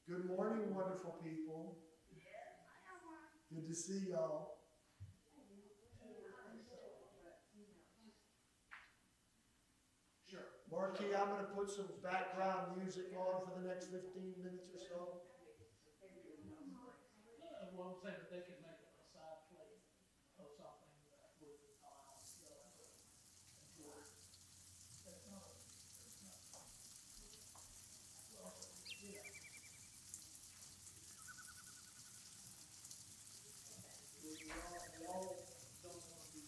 Good morning, wonderful people. Good to see y'all. Marquis, I'm going to put some background music on for the next 15 minutes or so. Well, I'm saying that they can make a side plate of something that would allow them to enjoy. It's not, yeah. We all don't want to be,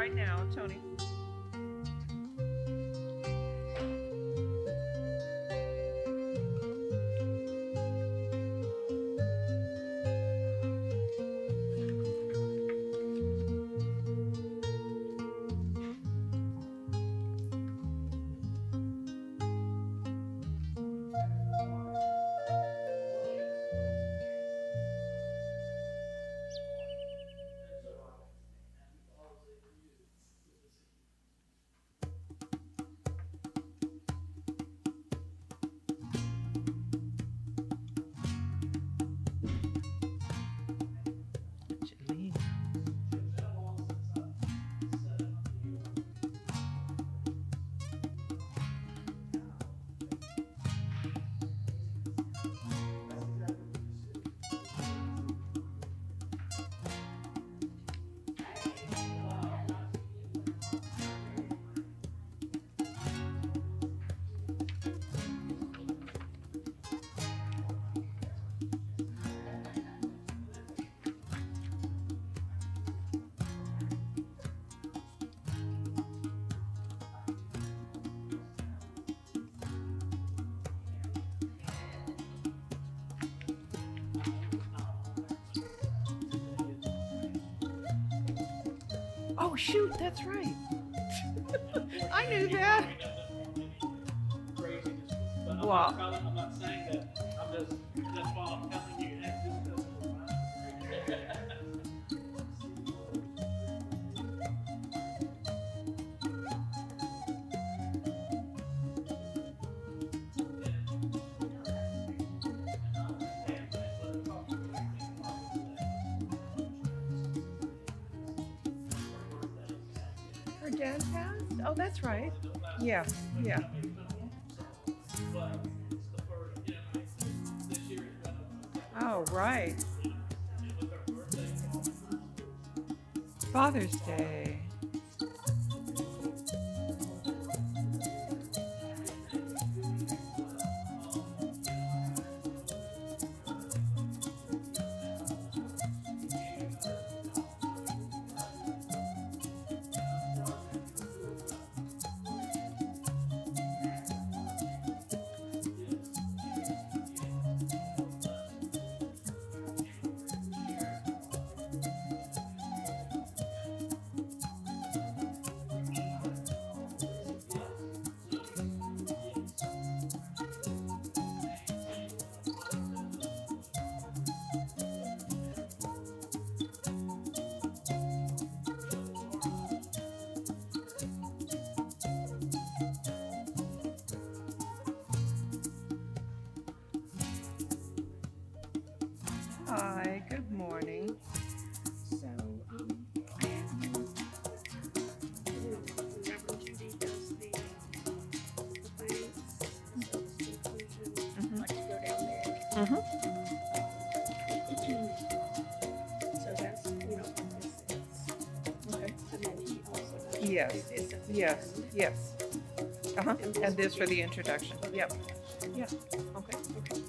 right now, Tony. Angelina. Oh shoot, that's right. I knew that. Craziness, but Wow. I'm not saying that, I'm just, that's why I'm telling you, that's just Her dad passed? Oh, that's right. Yeah, yeah. Oh, right. Father's Day. Hi, good morning. So, Reverend Judy does the thanks, so the conclusion, Mhm. like to go down there. Mhm. So that's, what this is. Okay. And then he also does Yes, this at the yes, end. yes. Uh-huh. And And this this for the introduction. Yep. Yeah. Okay. Okay.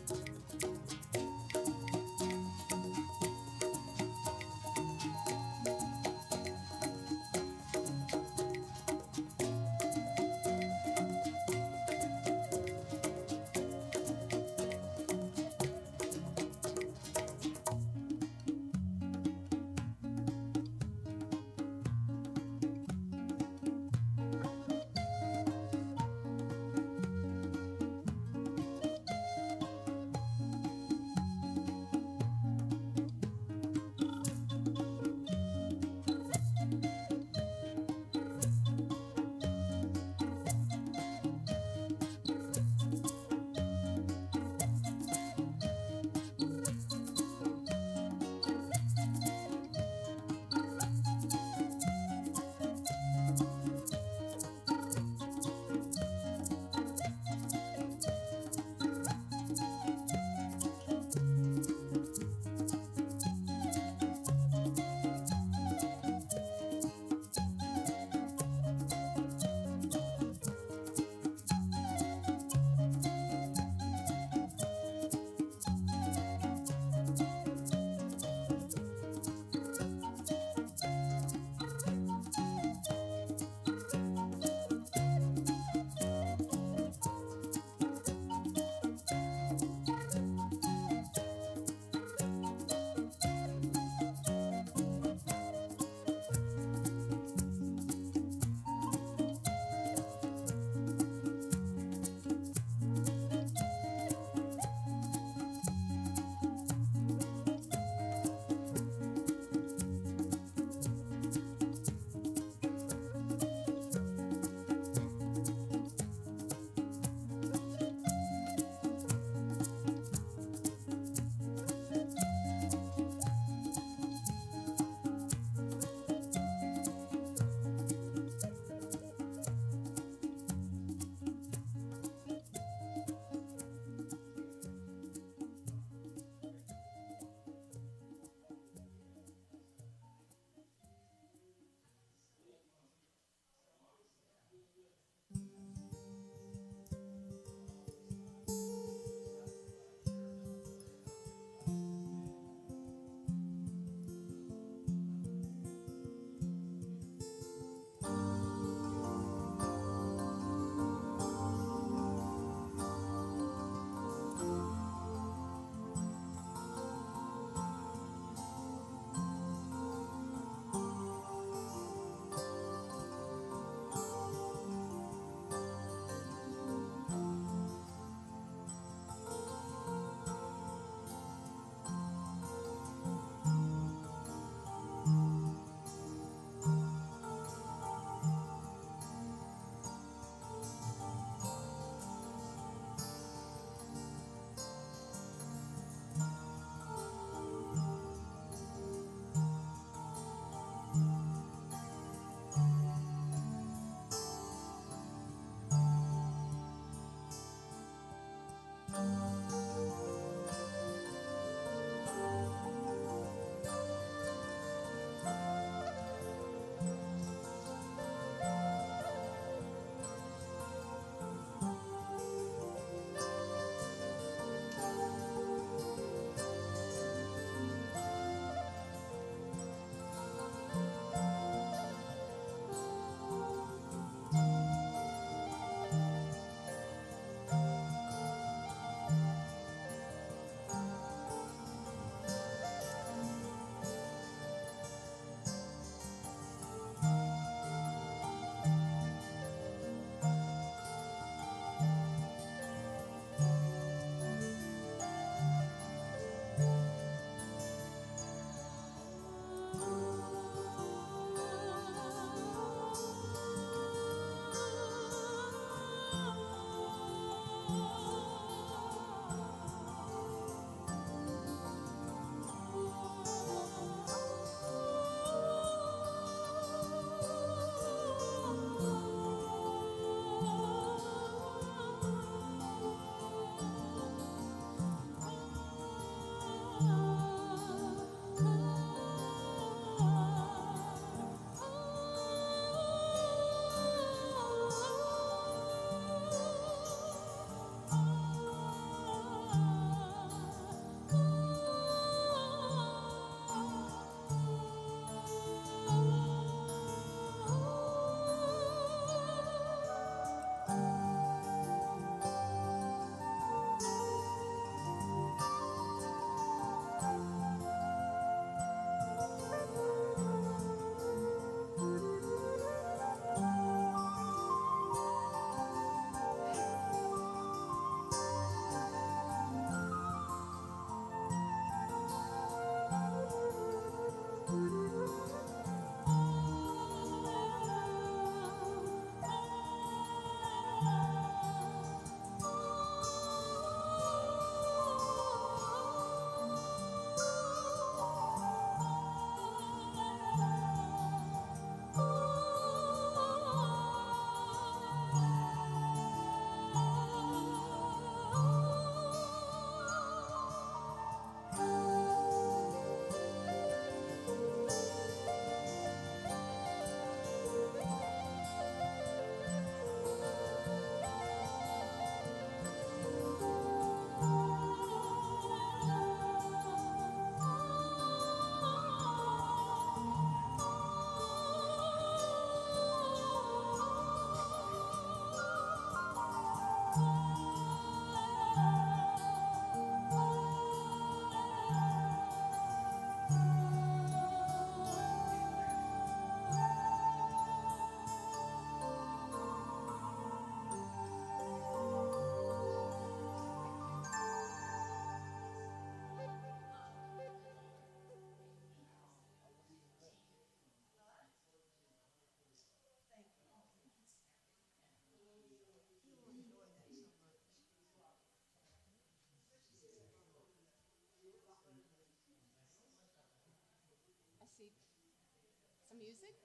Some music?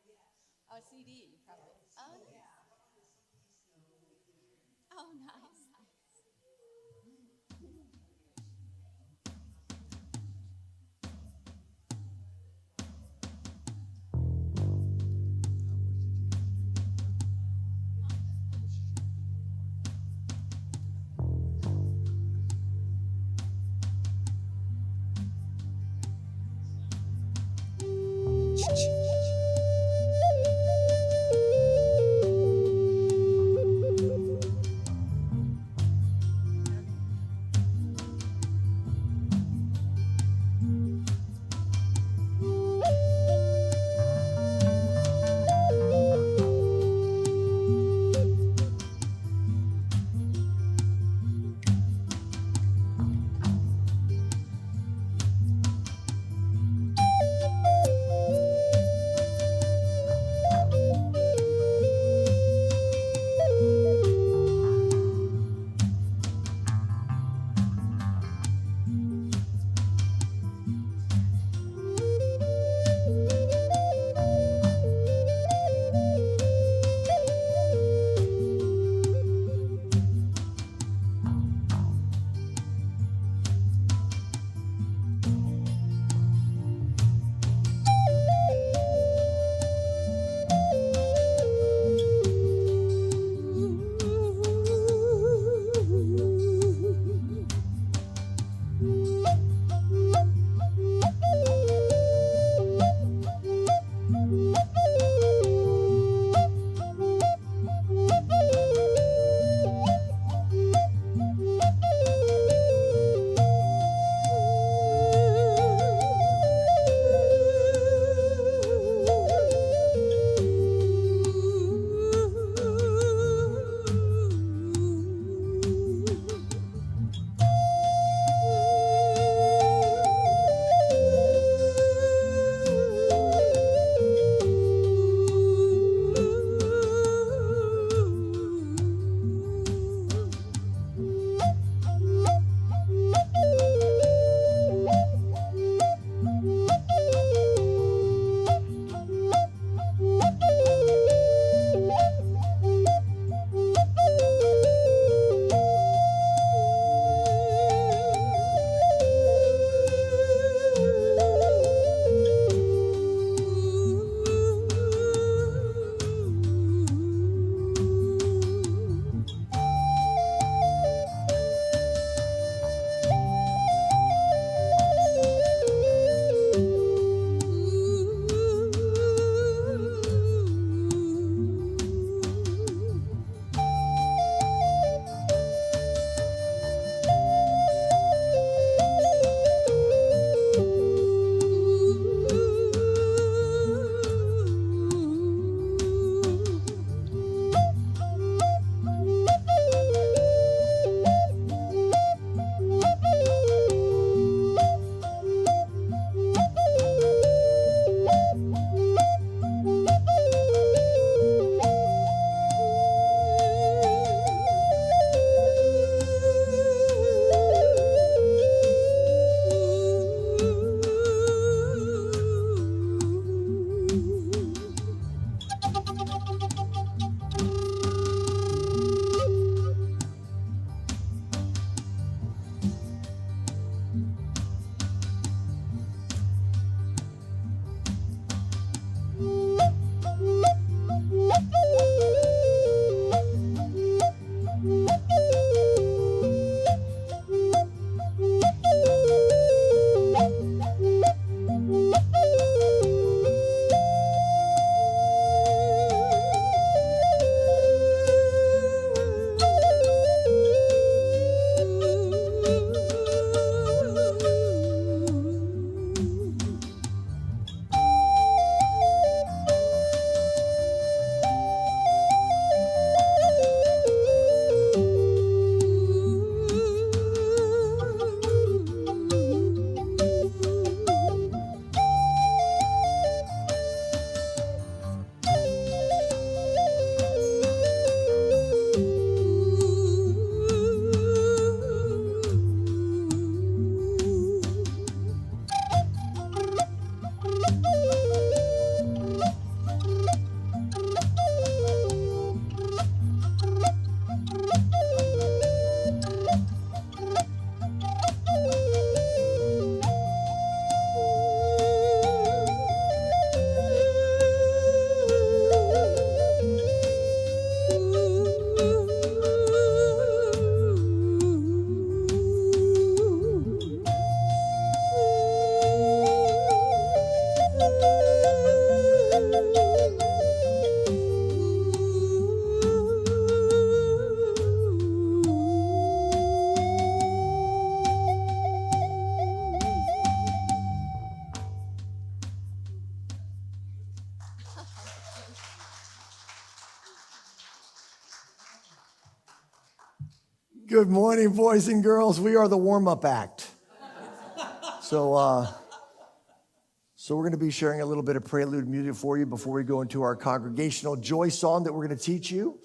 Oh, a CD, probably. Oh, yeah. Oh, nice. Good morning, boys and girls. We are the warm-up act. So we're going to be sharing a little bit of prelude music for you before we go into our congregational joy song that we're going to teach you.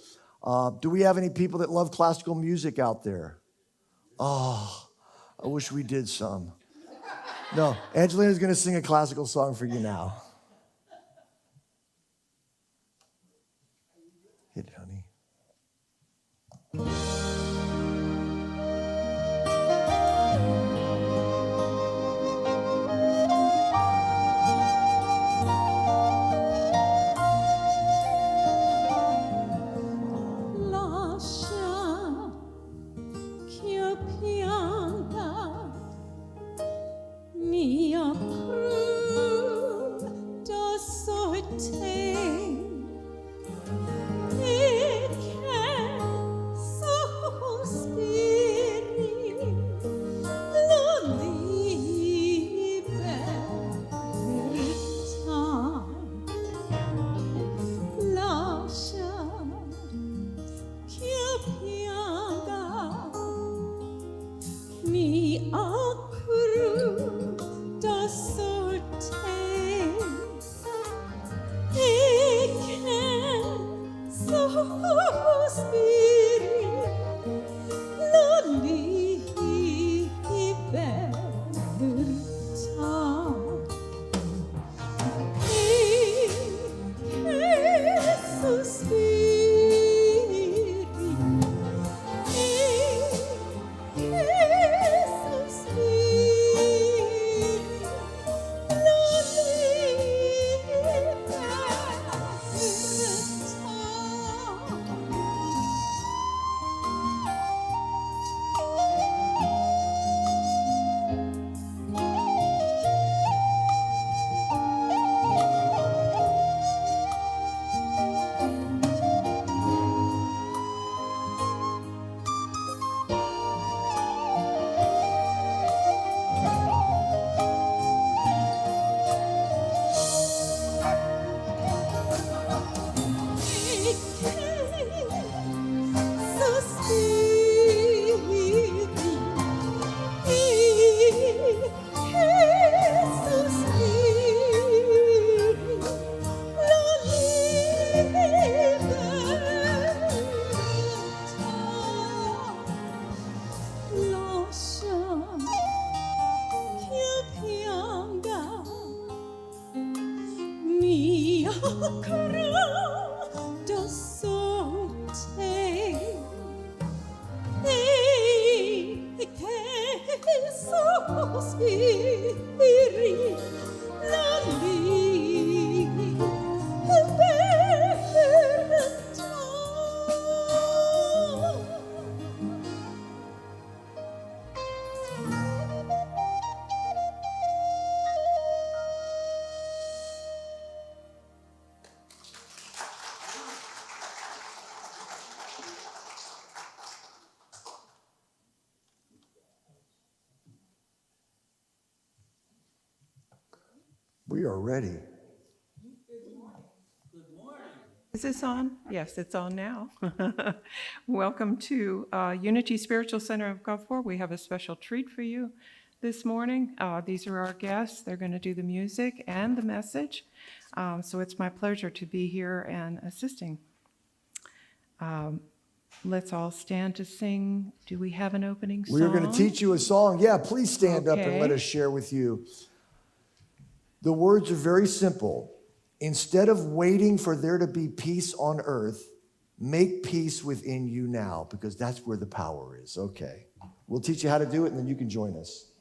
Do we have any people that love classical music out there? Oh, I wish we did some. No, Angelina's going to sing a classical song for you now. Hit it, honey. We are ready. Is this on? Yes, it's on now. Welcome to Unity Spiritual Center of Gulfport. We have a special treat for you this morning. These are our guests. They're going to do the music and the message. So it's my pleasure to be here and assisting. Let's all stand to sing. Do we have an opening song? We're going to teach you a song. Yeah, please stand up and let us share with you. The words are very simple. Instead of waiting for there to be peace on earth, make peace within you now, because that's where the power is. Okay. We'll teach you how to do it, and then you can join us.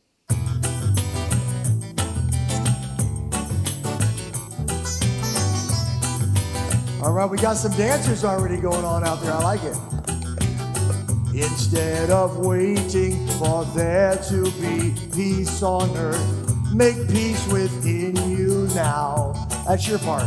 All right, we got some dancers already going on out there. I like it. Instead of waiting for there to be peace on earth, make peace within you now. That's your part.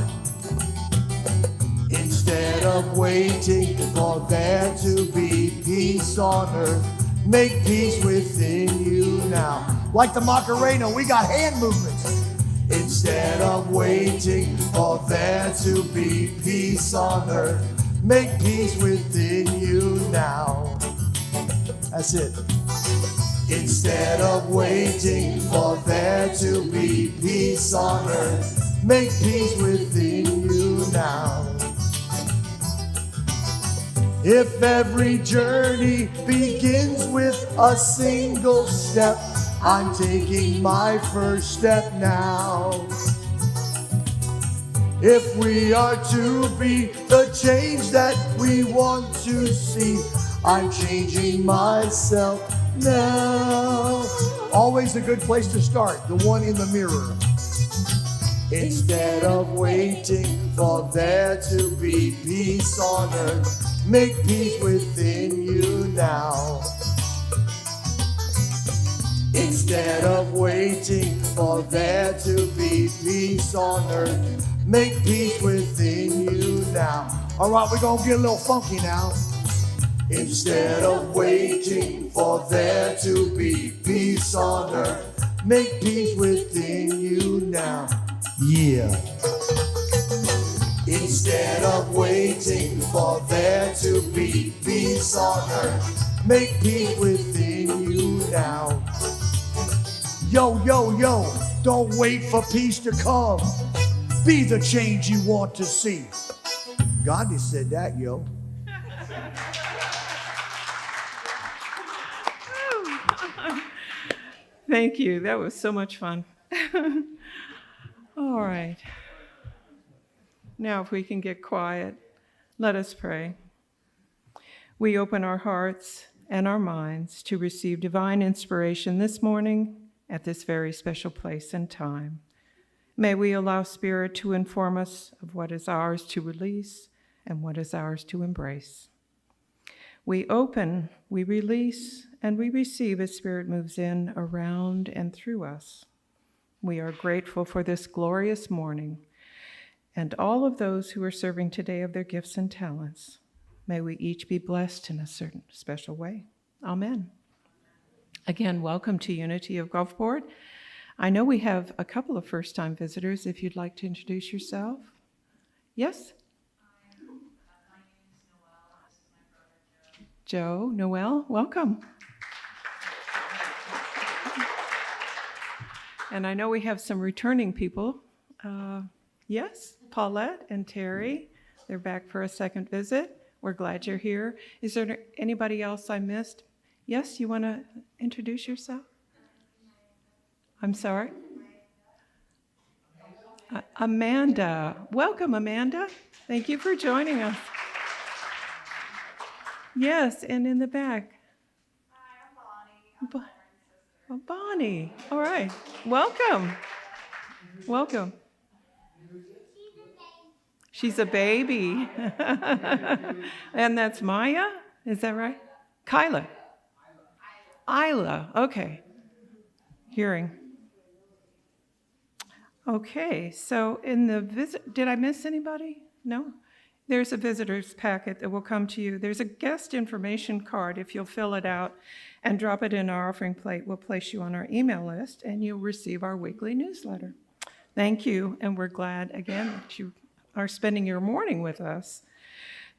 Instead of waiting for there to be peace on earth, make peace within you now. Like the Macarena, we got hand movements. Instead of waiting for there to be peace on earth, make peace within you now. That's it. Instead of waiting for there to be peace on earth, make peace within you now. If every journey begins with a single step, I'm taking my first step now. If we are to be the change that we want to see, I'm changing myself now. Always a good place to start, the one in the mirror. Instead of waiting for there to be peace on earth, make peace within you now. Instead of waiting for there to be peace on earth, make peace within you now. All right, we're gonna get a little funky now. Instead of waiting for there to be peace on earth, make peace within you now. Yeah. Instead of waiting for there to be peace on earth, make peace within you now. Yo, yo, yo, don't wait for peace to come. Be the change you want to see. Gandhi said that, yo. Thank you. That was so much fun. All right. Now, if we can get quiet, let us pray. We open our hearts and our minds to receive divine inspiration this morning at this very special place and time. May we allow Spirit to inform us of what is ours to release and what is ours to embrace. We open, we release, and we receive as Spirit moves in, around, and through us. We are grateful for this glorious morning and all of those who are serving today of their gifts and talents. May we each be blessed in a certain special way. Amen. Again, welcome to Unity of Gulfport. I know we have a couple of first-time visitors. If you'd like to introduce yourself. Yes? My name is Noelle. This is my brother, Joe. Joe, Noelle, welcome. And I know we have some returning people. Yes, Paulette and Terry, they're back for a second visit. We're glad you're here. Is there anybody else I missed? Yes, you want to introduce yourself? I'm sorry? Amanda. Welcome, Amanda. Thank you for joining us. Yes, and in the back. Hi, I'm Bonnie. I'm Bonnie. All right. Welcome. Welcome. She's a baby. And that's Maya? Is that right? Kyla. Isla. Okay. Hearing. Okay. So in the visit, did I miss anybody? No? There's a visitor's packet that will come to you. There's a guest information card. If you'll fill it out and drop it in our offering plate, we'll place you on our email list and you'll receive our weekly newsletter. Thank you, and we're glad again that you are spending your morning with us.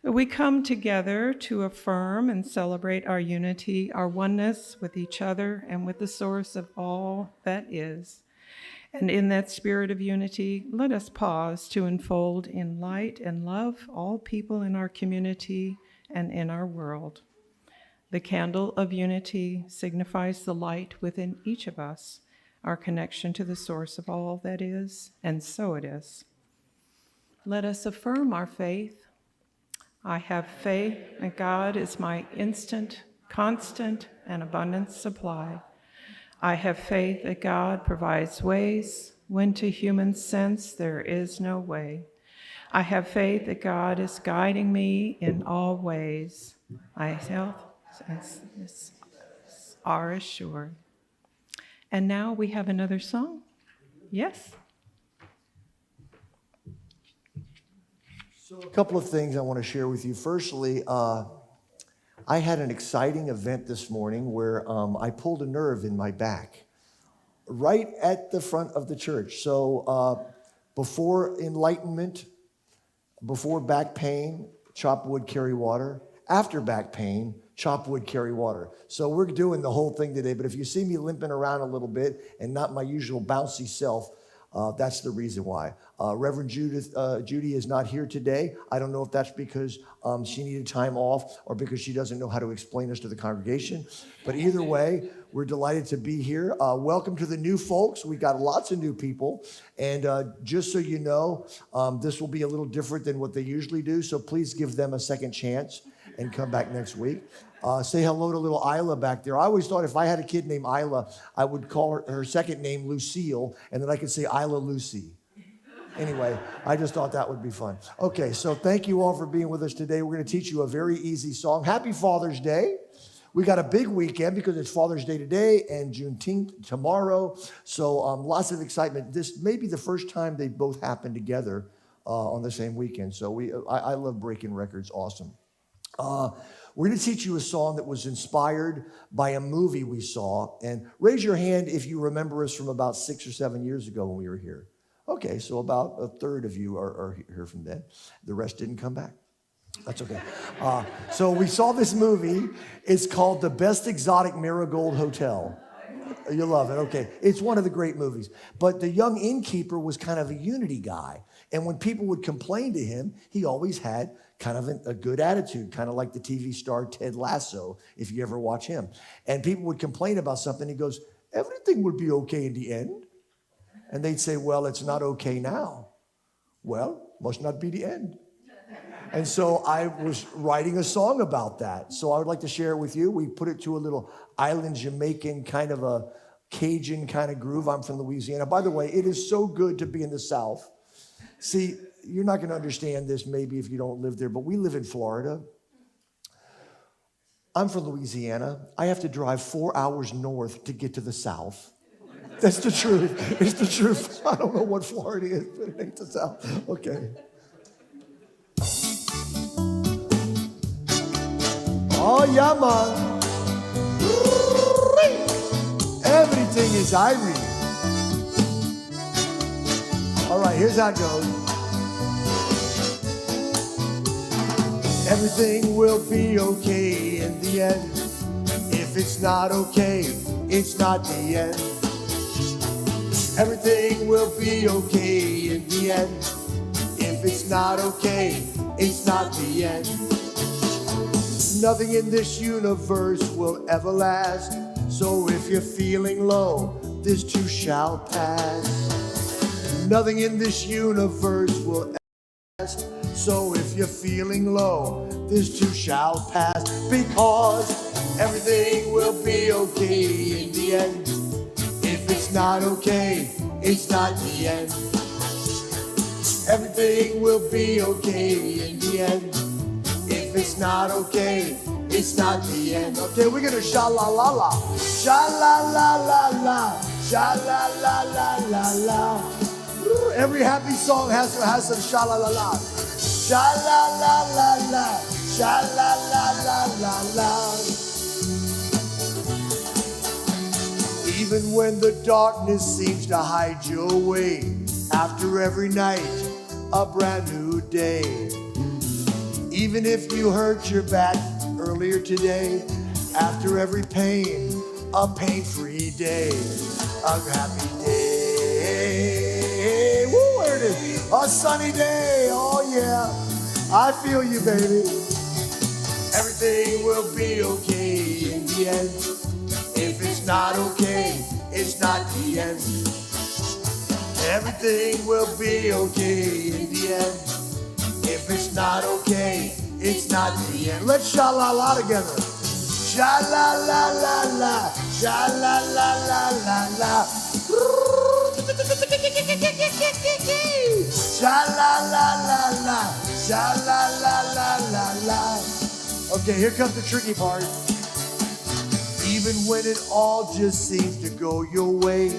We come together to affirm and celebrate our unity, our oneness with each other and with the source of all that is. And in that spirit of unity, let us pause to enfold in light and love all people in our community and in our world. The candle of unity signifies the light within each of us, our connection to the source of all that is, and so it is. Let us affirm our faith. I have faith that God is my instant, constant, and abundant supply. I have faith that God provides ways when to human sense there is no way. I have faith that God is guiding me in all ways. My health are assured. And now we have another song. Yes? So a couple of things I want to share with you. Firstly, I had an exciting event this morning where I pulled a nerve in my back right at the front of the church. So before enlightenment, before back pain, chop wood, carry water. After back pain, chop wood, carry water. So we're doing the whole thing today, but if you see me limping around a little bit and not my usual bouncy self, that's the reason why. Reverend Judy is not here today. I don't know if that's because she needed time off or because she doesn't know how to explain us to the congregation. But either way, we're delighted to be here. Welcome to the new folks. We got lots of new people. And just so you know, this will be a little different than what they usually do. So please give them a second chance and come back next week. Say hello to little Isla back there. I always thought if I had a kid named Isla, I would call her second name Lucille, and then I could say Isla Lucy. Anyway, I just thought that would be fun. Okay, so thank you all for being with us today. We're going to teach you a very easy song. Happy Father's Day. We got a big weekend because it's Father's Day today and Juneteenth tomorrow. So lots of excitement. This may be the first time they both happen together on the same weekend. So I love breaking records. Awesome. We're going to teach you a song that was inspired by a movie we saw. And raise your hand if you remember us from about 6 or 7 years ago when we were here. Okay, so about a third of you are here from then. The rest didn't come back. That's okay. So we saw this movie. It's called The Best Exotic Marigold Hotel. You love it. Okay. It's one of the great movies. But the young innkeeper was kind of a unity guy. And when people would complain to him, he always had kind of a good attitude, kind of like the TV star Ted Lasso, if you ever watch him. And people would complain about something. He goes, everything would be okay in the end. And they'd say, well, it's not okay now. Well, must not be the end. And so I was writing a song about that. So I would like to share it with you. We put it to a little island Jamaican kind of a Cajun kind of groove. I'm from Louisiana. By the way, it is so good to be in the South. See, you're not going to understand this maybe if you don't live there, but we live in Florida. I'm from Louisiana. I have to drive 4 hours north to get to the South. That's the truth. It's the truth. I don't know what Florida is, but it ain't the South. Okay. Oh, yeah, man. Everything is ivory. All right, here's how it goes. Everything will be okay in the end. If it's not okay, it's not the end. Everything will be okay in the end. If it's not okay, it's not the end. Nothing in this universe will ever last. So if you're feeling low, this too shall pass. Nothing in this universe will ever last. So if you're feeling low, this too shall pass. Because everything will be okay in the end. If it's not okay, it's not the end. Everything will be okay in the end. If it's not okay, it's not the end. Okay, we're gonna sha-la-la-la. Sha-la-la-la-la. Sha-la-la-la-la-la. Every happy song has some sha-la-la-la. Sha-la-la-la-la. Sha-la-la-la-la-la. Even when the darkness seems to hide your way, After every night, a brand new day. Even if you hurt your back earlier today, after every pain, a pain-free day. A happy day. Woo, where it is? A sunny day. Oh yeah, I feel you, baby. Everything will be okay in the end. If it's not okay, it's not the end. Everything will be okay in the end. If it's not okay, it's not the end. Let's sha-la-la together. Sha-la-la-la-la, sha-la-la-la-la-la. Sha-la-la-la-la, sha-la-la-la-la-la. Okay, here comes the tricky part. Even when it all just seems to go your way,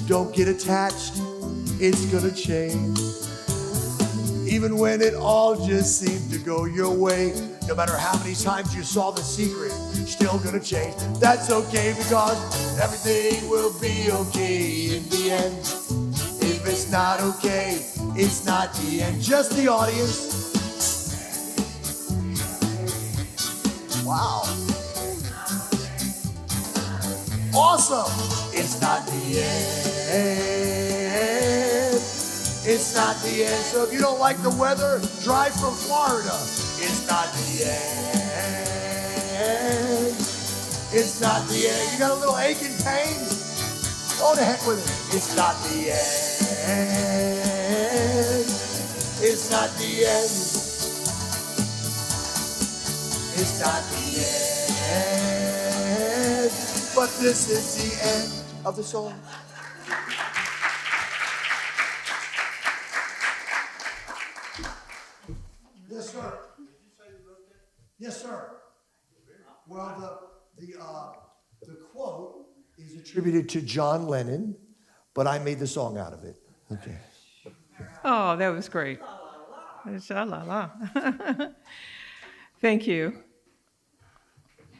don't get attached, it's gonna change. Even when it all just seems to go your way, no matter how many times you saw The Secret, still gonna change. That's okay because everything will be okay in the end. If it's not okay, it's not the end. Just the audience. Wow. Awesome. It's not the end. It's not the end. So if you don't like the weather, drive from Florida. It's not the end. It's not the end. You got a little ache and pain? Go to heck with it. It's not the end. It's not the end. It's not the end. But this is the end of the song. Yes, sir. Yes, sir. Well, the quote is Attributed to John Lennon, but I made the song out of it. Okay. Oh, that was great. Sha-la-la. Thank you.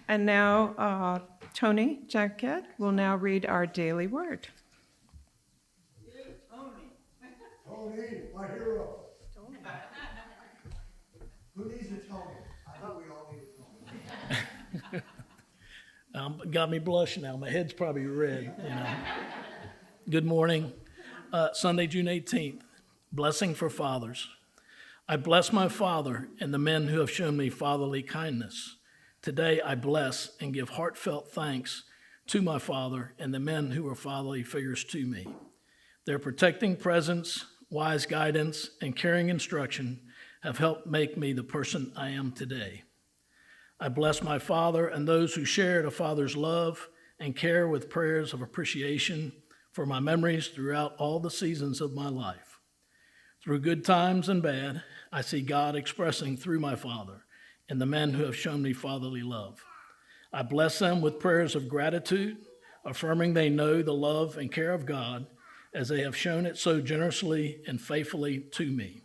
And now, Tony Jacket will now read our daily word. Tony, my hero. Who needs a Tony? I know we all need a Tony. Got me blushing now. My head's probably red, you know. Good morning. Sunday, June 18th. Blessing for fathers. I bless my father and the men who have shown me fatherly kindness. Today I bless and give heartfelt thanks to my father and the men who are fatherly figures to me. Their protecting presence, wise guidance, and caring instruction have helped make me the person I am today. I bless my father and those who shared a father's love and care with prayers of appreciation for my memories throughout all the seasons of my life. Through good times and bad, I see God expressing through my father and the men who have shown me fatherly love. I bless them with prayers of gratitude, affirming they know the love and care of God as they have shown it so generously and faithfully to me.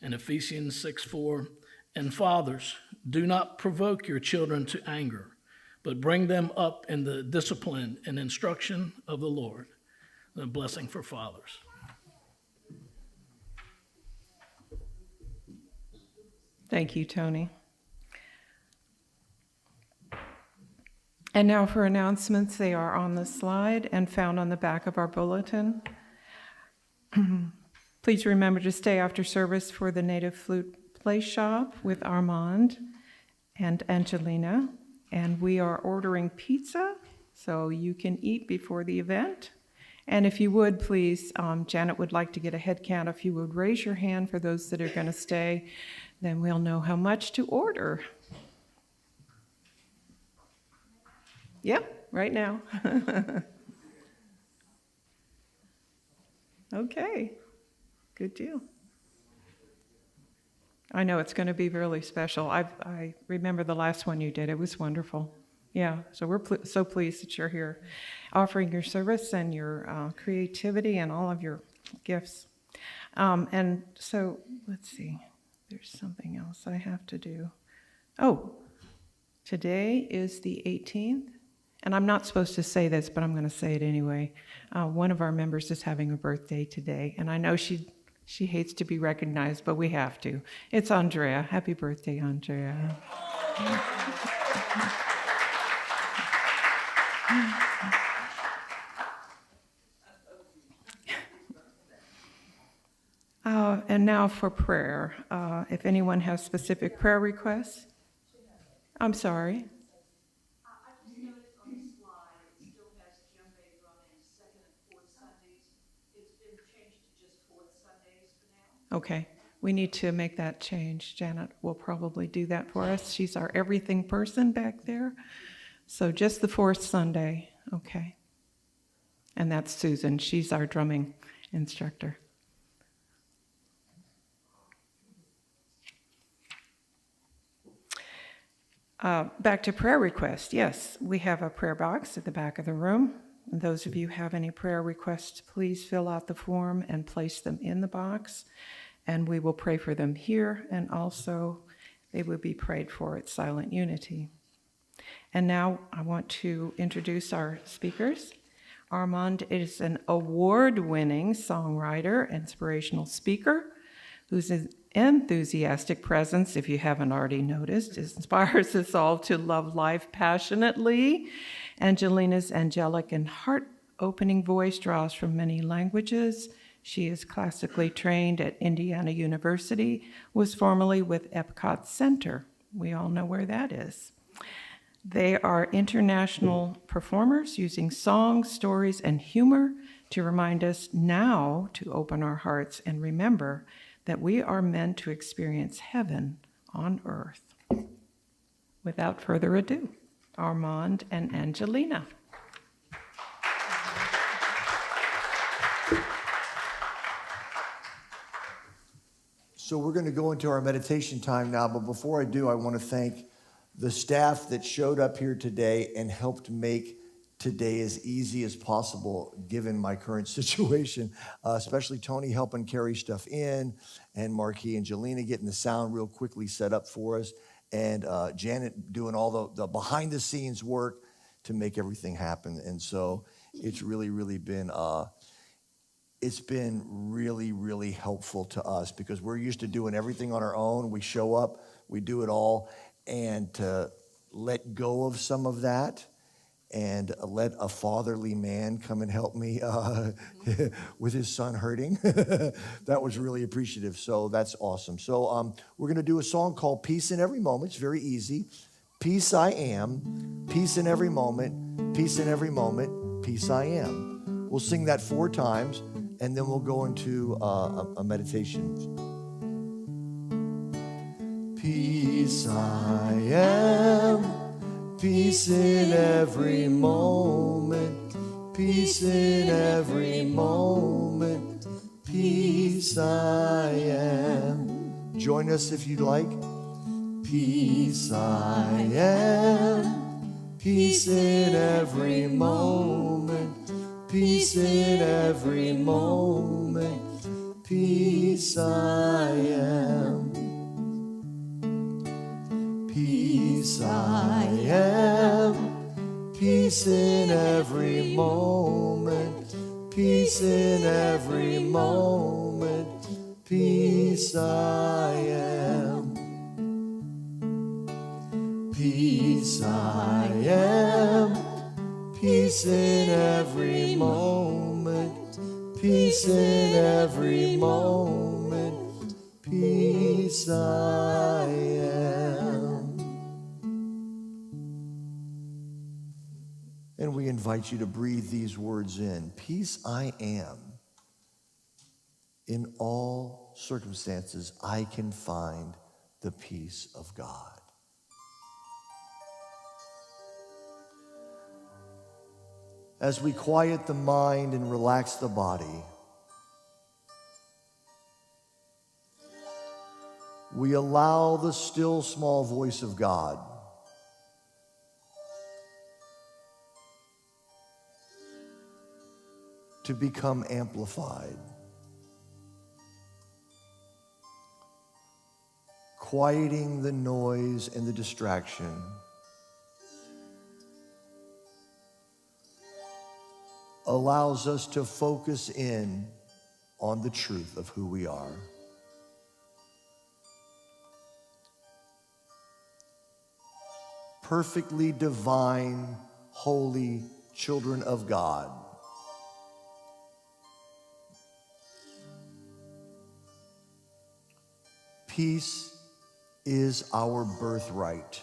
And Ephesians 6:4, and fathers, do not provoke your children to anger, but bring them up in the discipline and instruction of the Lord. A blessing for fathers. Thank you, Tony. And now for announcements. They are on the slide and found on the back of our bulletin. Please remember to stay after service for the Native Flute Play Shop with Armand and Angelina. And we are ordering pizza, so you can eat before the event. And if you would, please, Janet would like to get a head count. If you would raise your hand for those that are going to stay, then we'll know how much to order. Yep, right now. Okay, good deal. I know it's going to be really special. I remember the last one you did. It was wonderful. Yeah, so we're so pleased that you're here offering your service and your creativity and all of your gifts. And so let's see. There's something else I have to do. Oh, today is the 18th, And I'm not supposed to say this, but I'm going to say it anyway. One of our members is having a birthday today, and I know she hates to be recognized, but we have to. It's Andrea. Happy birthday, Andrea. And now for prayer. If anyone has specific prayer requests. I'm sorry. I just noticed on the slide, it still has djembe drumming second and fourth Sundays. It's been changed to just fourth Sundays for now. Okay, we need to make that change. Janet will probably do that for us. She's our everything person back there. So just the fourth Sunday, okay. And that's Susan. She's our drumming instructor. Back to prayer requests. Yes, we have a prayer box at the back of the room. And those of you who have any prayer requests, please fill out the form and place them in the box. And we will pray for them here, and also they will be prayed for at Silent Unity. And now I want to introduce our speakers. Armand is an award-winning songwriter, inspirational speaker, whose enthusiastic presence, if you haven't already noticed, inspires us all to love life passionately. Angelina's angelic and heart-opening voice draws from many languages. She is classically trained at Indiana University, was formerly with Epcot Center. We all know where that is. They are international performers using songs, stories, and humor to remind us now to open our hearts and remember that we are meant to experience heaven on earth. Without further ado, Armand and Angelina. So we're going to go into our meditation time now, but before I do, I want to thank the staff that showed up here today and helped make today as easy as possible given my current situation, especially Tony helping carry stuff in, and Marquis and Angelina getting the sound real quickly set up for us, and Janet doing all the behind the scenes work to make everything happen. And so it's really been it's been really helpful to us because we're used to doing everything on our own. We show up, we do it all, and to let go of some of that and let a fatherly man come and help me with his son hurting. That was really appreciative, so that's awesome. So we're gonna do a song called Peace in Every Moment. It's very easy. Peace I am, peace in every moment, peace in every moment, peace I am. We'll sing that 4 times, and then we'll go into a meditation. Peace I am, peace in every moment, peace in every moment, peace I am. Join us if you'd like. Peace I am, peace in every moment, peace in every moment, peace I am. Peace I am, peace in every moment, peace in every moment, peace I am. Peace I am, peace in every moment, peace in every moment, peace I am. And we invite you to breathe these words in. Peace I am. In all circumstances, I can find the peace of God. As we quiet the mind and relax the body, we allow the still small voice of God to become amplified, quieting the noise and the distraction allows us to focus in on the truth of who we are. Perfectly divine, holy children of God. Peace is our birthright.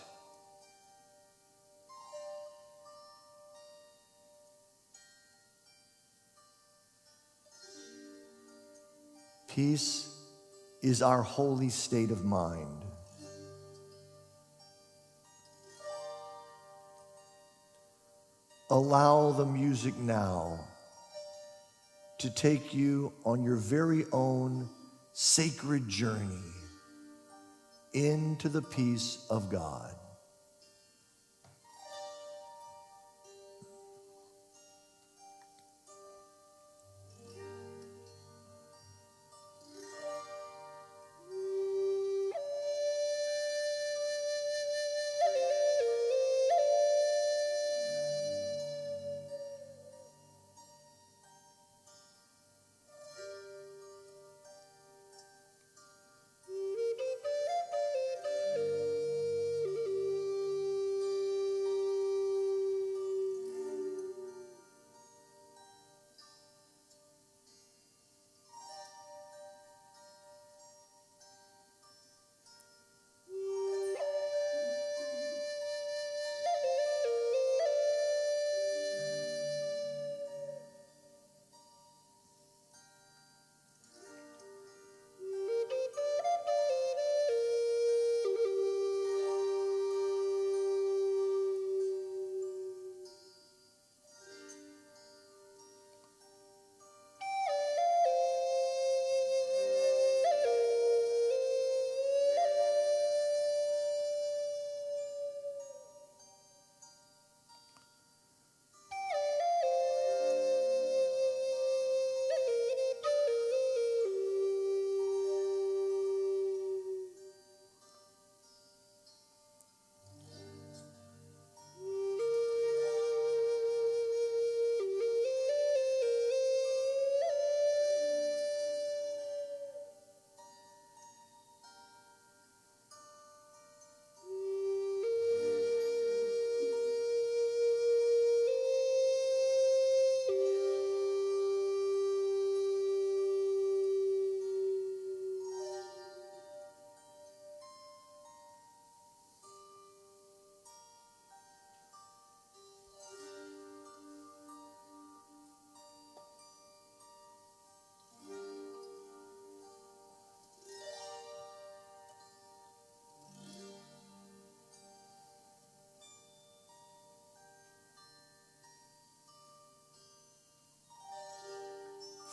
Peace is our holy state of mind. Allow the music now to take you on your very own sacred journey into the peace of God.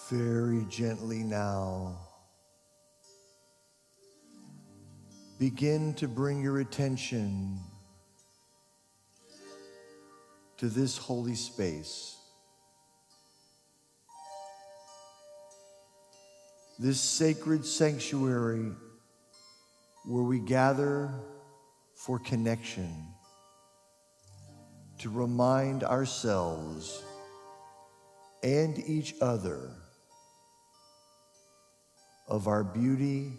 Very gently now, begin to bring your attention to this holy space, this sacred sanctuary where we gather for connection, to remind ourselves and each other of our beauty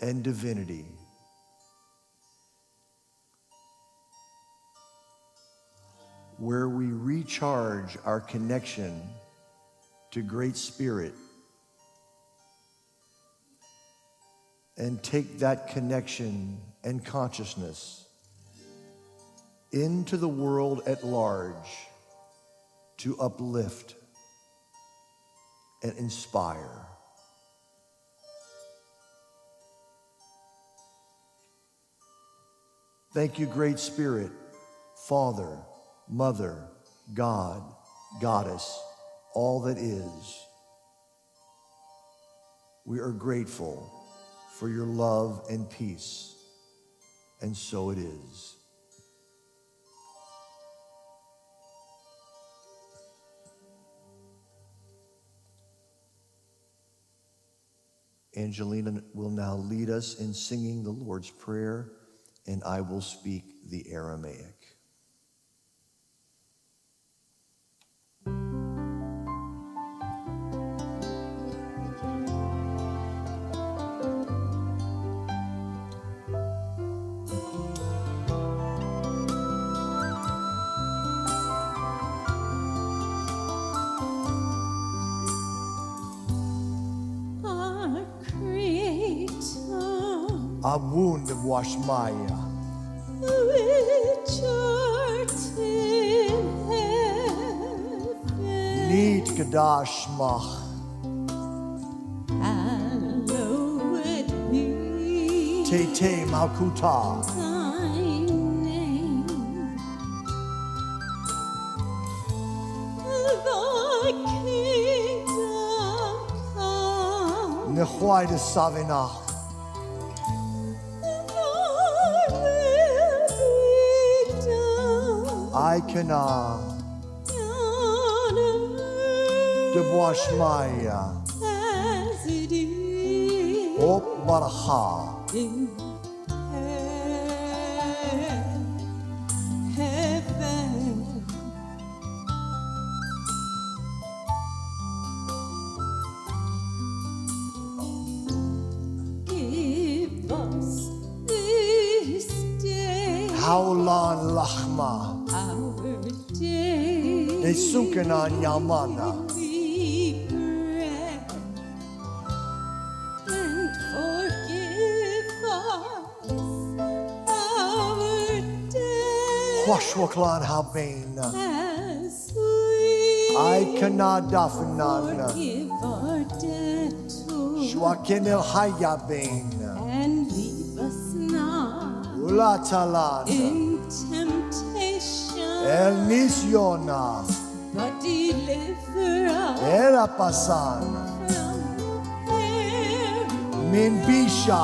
and divinity. Where we recharge our connection to Great Spirit and take that connection and consciousness into the world at large to uplift and inspire. Thank you, Great Spirit, Father, Mother, God, Goddess, all that is. We are grateful for your love and peace, and so it is. Angelina will now lead us in singing the Lord's Prayer, and I will speak the Aramaic. A wound wash Maya. which art in heaven, Need Kadash Mach. hallowed be Tete Malkuta. thy name. Thy kingdom come, Nechwai de Savinach. thy will be done I cannot. on earth De wash Maya. as it is Op Baracha. in heaven. Give us this day Haulan Lachma. our day. De Sunkanan Yamana. We pray and forgive us our debts Washwaklan Habain. as we I cannot dafanana. forgive our debtors, Shwakenel Hayabain. and leave us not Ulatalan. in temptation, El Nisyona. but deliver us El Apasan. from error. Min Bisha.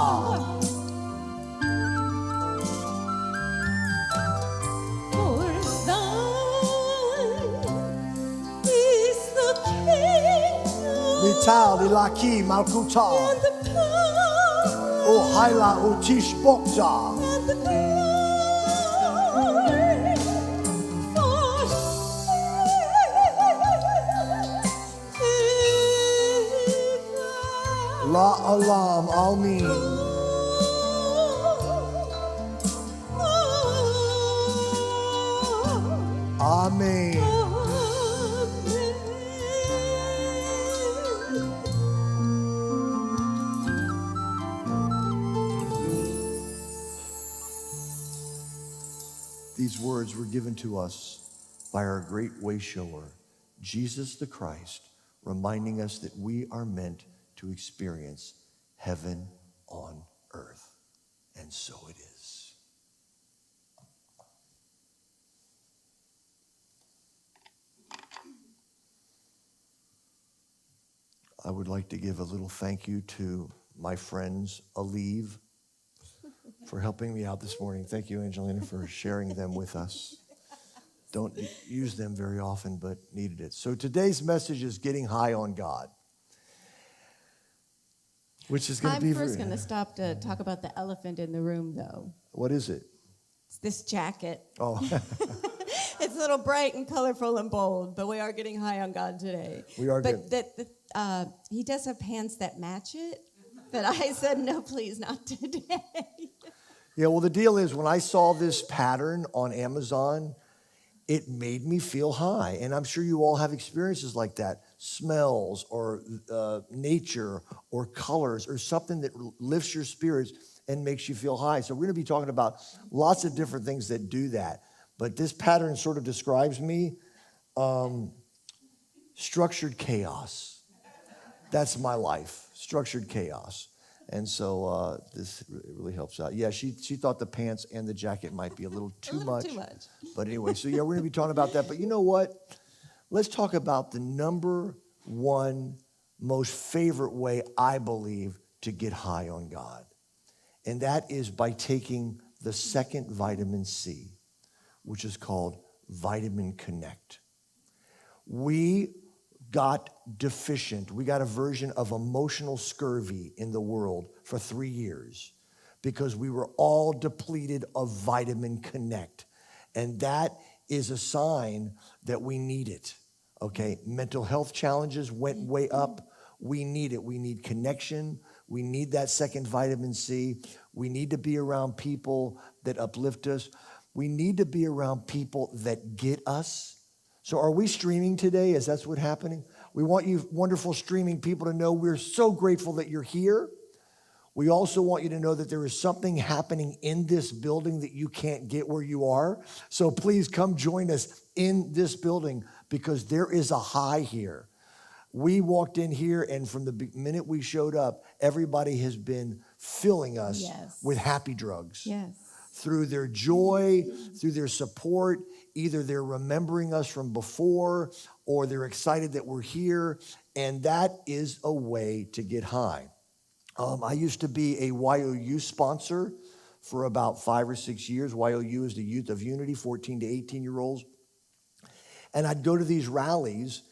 For thine is the kingdom Vital Ilaki Malkuta. and the power O Haila Utish Bokta. and the glory forever. La Alam Almin. Amen. These words were given to us by our great way shower, Jesus the Christ, reminding us that we are meant to experience heaven on earth. And so it is. I would like to give a little thank you to my friends, Alive, for helping me out this morning. Thank you, Angelina, for sharing them with us. Don't use them very often, but needed it. So today's message is getting high on God, which is going to be I'm first going to stop to talk about the elephant in the room, though. What is it? It's this jacket. Oh, It's a little bright and colorful and bold, but we are getting high on God today. We are But he does have pants that match it, but I said, no, please, not today. yeah, well, the deal is when I saw this pattern on Amazon, it made me feel high. And I'm sure you all have experiences like that. Smells or nature or colors or something that lifts your spirits and makes you feel high. So we're going to be talking about lots of different things that do that. But this pattern sort of describes me. Structured chaos. That's my life, structured chaos. And so this really helps out. Yeah, she thought the pants and the jacket might be a little too much. Too much. But anyway, so yeah, we're going to be talking about that. But you know what? Let's talk about the number one most favorite way, I believe, to get high on God. And that is by taking the second vitamin C, which is called Vitamin Connect. We got deficient. We got a version of emotional scurvy in the world for 3 years because we were all depleted of Vitamin Connect. And that is a sign that we need it, okay? Mental health challenges went way up. We need it. We need connection. We need that second vitamin C. We need to be around people that uplift us. We need to be around people that get us. So are we streaming today? Is that what's happening? We want you wonderful streaming people to know we're so grateful that you're here. We also want you to know that there is something happening in this building that you can't get where you are. So please come join us in this building because there is a high here. We walked in here, and from the minute we showed up, everybody has been filling us Yes. with happy drugs. Yes. Through their joy, through their support. Either they're remembering us from before or they're excited that we're here, and that is a way to get high. I used to be a YOU sponsor for about 5 or 6 years. YOU is the Youth of Unity, 14 to 18-year-olds. And I'd go to these rallies,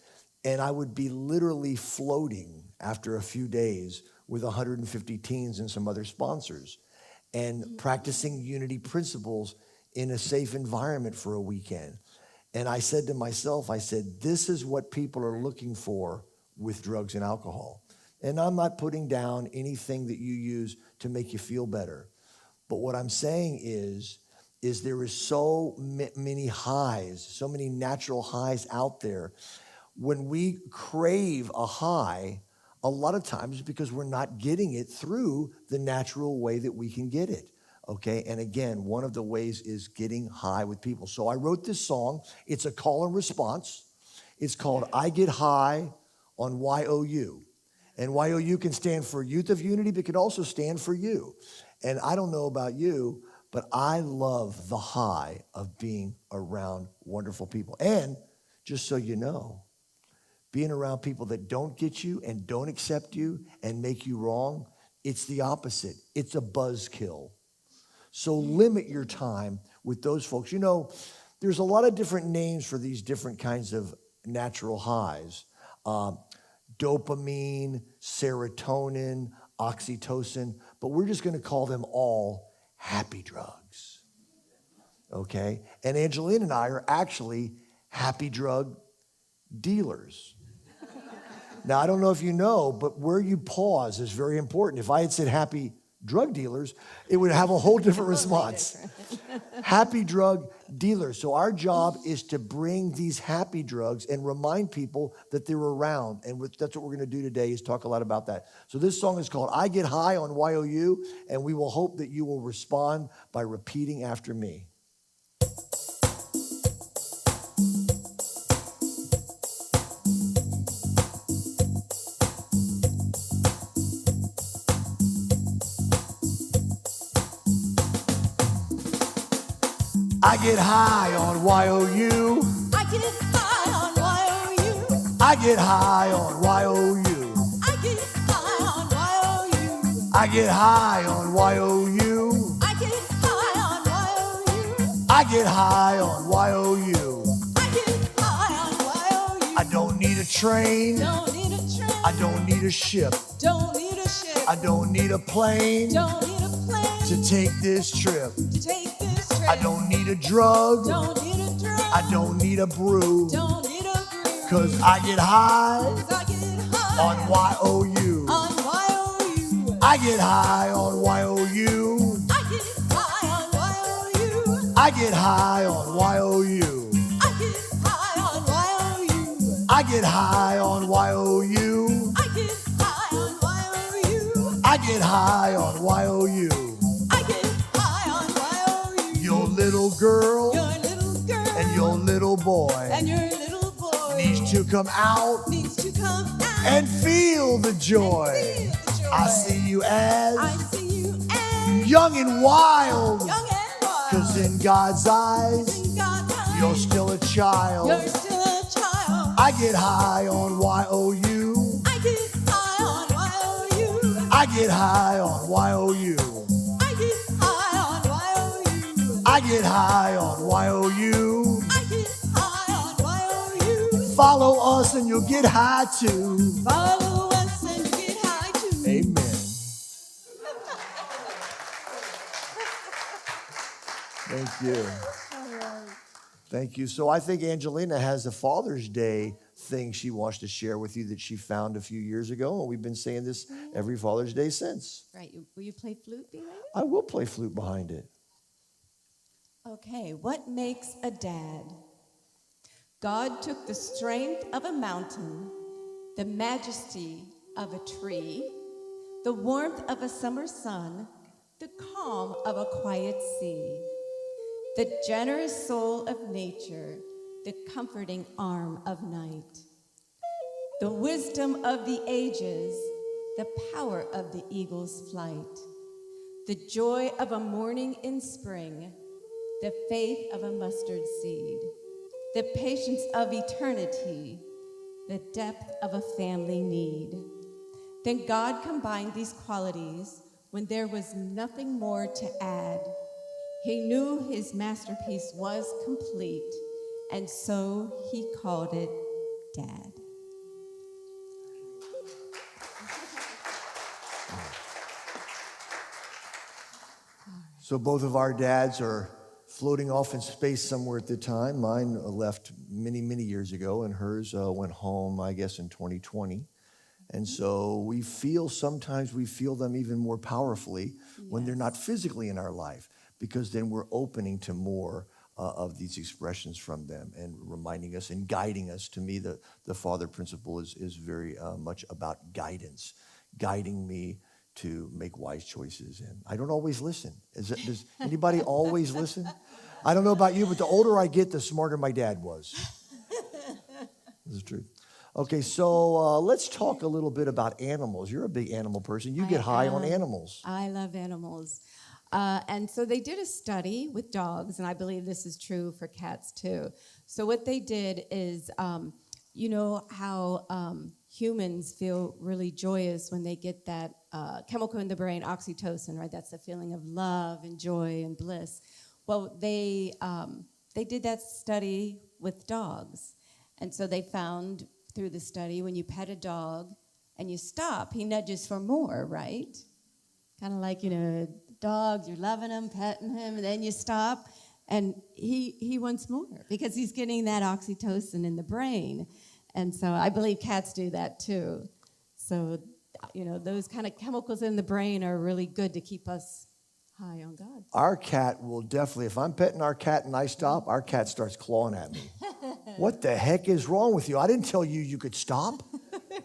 and I would be literally floating after a few days with 150 teens and some other sponsors and practicing unity principles in a safe environment for a weekend. And I said to myself, I said, this is what people are looking for with drugs and alcohol. And I'm not putting down anything that you use to make you feel better. But what I'm saying is there is so many highs, so many natural highs out there. When we crave a high, a lot of times it's because we're not getting it through the natural way that we can get it. Okay, and again, one of the ways is getting high with people. So I wrote this song. It's a call and response. It's called I Get High on YOU. And YOU can stand for Youth of Unity, but it can also stand for you. And I don't know about you, but I love the high of being around wonderful people. And just so you know, being around people that don't get you and don't accept you and make you wrong, it's the opposite. It's a buzzkill. So limit your time with those folks. You know, there's a lot of different names for these different kinds of natural highs. Dopamine, serotonin, oxytocin, but we're just going to call them all happy drugs. Okay? And Angelina and I are actually happy drug dealers. Now, I don't know if you know, but where you pause is very important. If I had said happy drug dealers, it would have a whole different response. Happy drug dealers. So our job is to bring these happy drugs and remind people that they're around. And that's what we're going to do today is talk a lot about that. So this song is called I Get High on YOU, and we will hope that you will respond by repeating after me. I get high on YOU. I get high on YOU. I get high on YOU. I get high on YOU. I get high on YOU. I get high on YOU. I get high on YOU. I get high on YOU. I don't need a train. Don't need a train. I don't need a ship. Don't need a ship. I don't need a plane Don't need a plane to take this trip. to take this trip. I don't need a drug. Don't need a drug. I don't need a brew. Don't need a brew. 'Cause I get high 'Cause I get high on YOU. on YOU. I get high on YOU. I get high on YOU. I get high on YOU. I get high on YOU. I get high on YOU. I get high on YOU. I get high on YOU. I get high on YOU. Your little girl Your little girl and your little boy and your little boy needs to come out needs to come out and feel the joy. feel the joy. I see you as I see you as young and wild. young and wild. 'Cause in God's eyes, In God's eyes, you're still a child. you're still a child. I get high on YOU. I get high on YOU. I get high on YOU. I get high on YOU. I get high on YOU. I get high on YOU. Follow us and you'll get high too. Follow us and get high too. Amen. Thank you. Thank you. So I think Angelina has a Father's Day thing she wants to share with you that she found a few years ago, and we've been saying this every Father's Day since. Right. Will you play flute behind it? I will play flute behind it. Okay, what makes a dad? God took the strength of a mountain, the majesty of a tree, the warmth of a summer sun, the calm of a quiet sea, the generous soul of nature, the comforting arm of night, the wisdom of the ages, the power of the eagle's flight, the joy of a morning in spring, the faith of a mustard seed, the patience of eternity, the depth of a family need. Then God combined these qualities when there was nothing more to add. He knew his masterpiece was complete, and so he called it Dad. So both of our dads are floating off in space somewhere at the time. Mine left many, many years ago, and hers went home, I guess, in 2020. And so sometimes we feel them even more powerfully when they're not physically in our life, because then we're opening to more of these expressions from them and reminding us and guiding us. To me, the father principle is very much about guidance, guiding me to make wise choices. And I don't always listen. Does anybody always listen? I don't know about you, but the older I get, the smarter my dad was. This is true. Okay, so let's talk a little bit about animals. You're a big animal person. You get high on animals. I love animals. And so they did a study with dogs, and I believe this is true for cats too. So what they did is, you know how humans feel really joyous when they get that chemical in the brain, oxytocin, right? That's the feeling of love and joy and bliss. Well, they did that study with dogs. And so they found through the study, when you pet a dog and you stop, he nudges for more, right? Kind of like, dogs, you're loving him, petting him, and then you stop, and he wants more because he's getting that oxytocin in the brain. And so I believe cats do that too. So, those kind of chemicals in the brain are really good to keep us high on God. Our cat will definitely, if I'm petting our cat and I stop, our cat starts clawing at me. What the heck is wrong with you? I didn't tell you could stop. Right.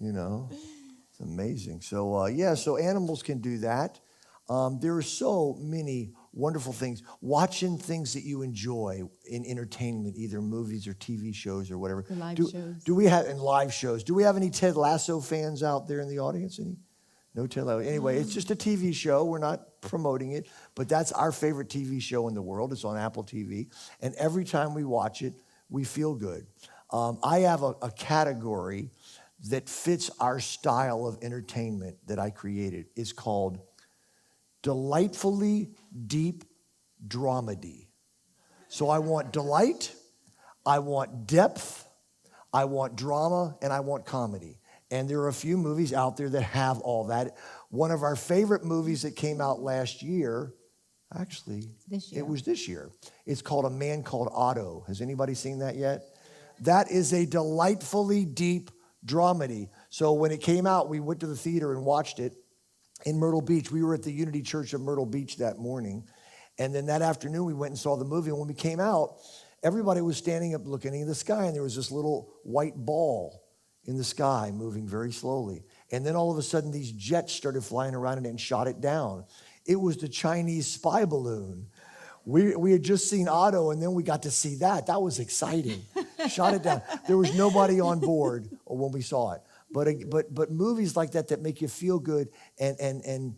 It's amazing. So, so animals can do that. There are so many wonderful things. Watching things that you enjoy in entertainment, either movies or TV shows or whatever. The live shows. Do we have, and live shows. Do we have any Ted Lasso fans out there in the audience? Any? No Ted Lasso. Anyway, it's just a TV show. We're not promoting it, but that's our favorite TV show in the world. It's on Apple TV. And every time we watch it, we feel good. I have a category that fits our style of entertainment that I created. It's called Delightfully Deep Dramedy. So I want delight, I want depth, I want drama, and I want comedy. And there are a few movies out there that have all that. One of our favorite movies that came out last year, actually, it was this year. It's called A Man Called Otto. Has anybody seen that yet? That is a delightfully deep dramedy. So when it came out, we went to the theater and watched it in Myrtle Beach. We were at the Unity Church of Myrtle Beach that morning. And then that afternoon, we went and saw the movie. And when we came out, everybody was standing up looking in the sky, and there was this little white ball in the sky moving very slowly. And then all of a sudden, these jets started flying around it and shot it down. It was the Chinese spy balloon. We had just seen Otto, and then we got to see that. That was exciting. Shot it down. There was nobody on board when we saw it. But movies like that make you feel good, and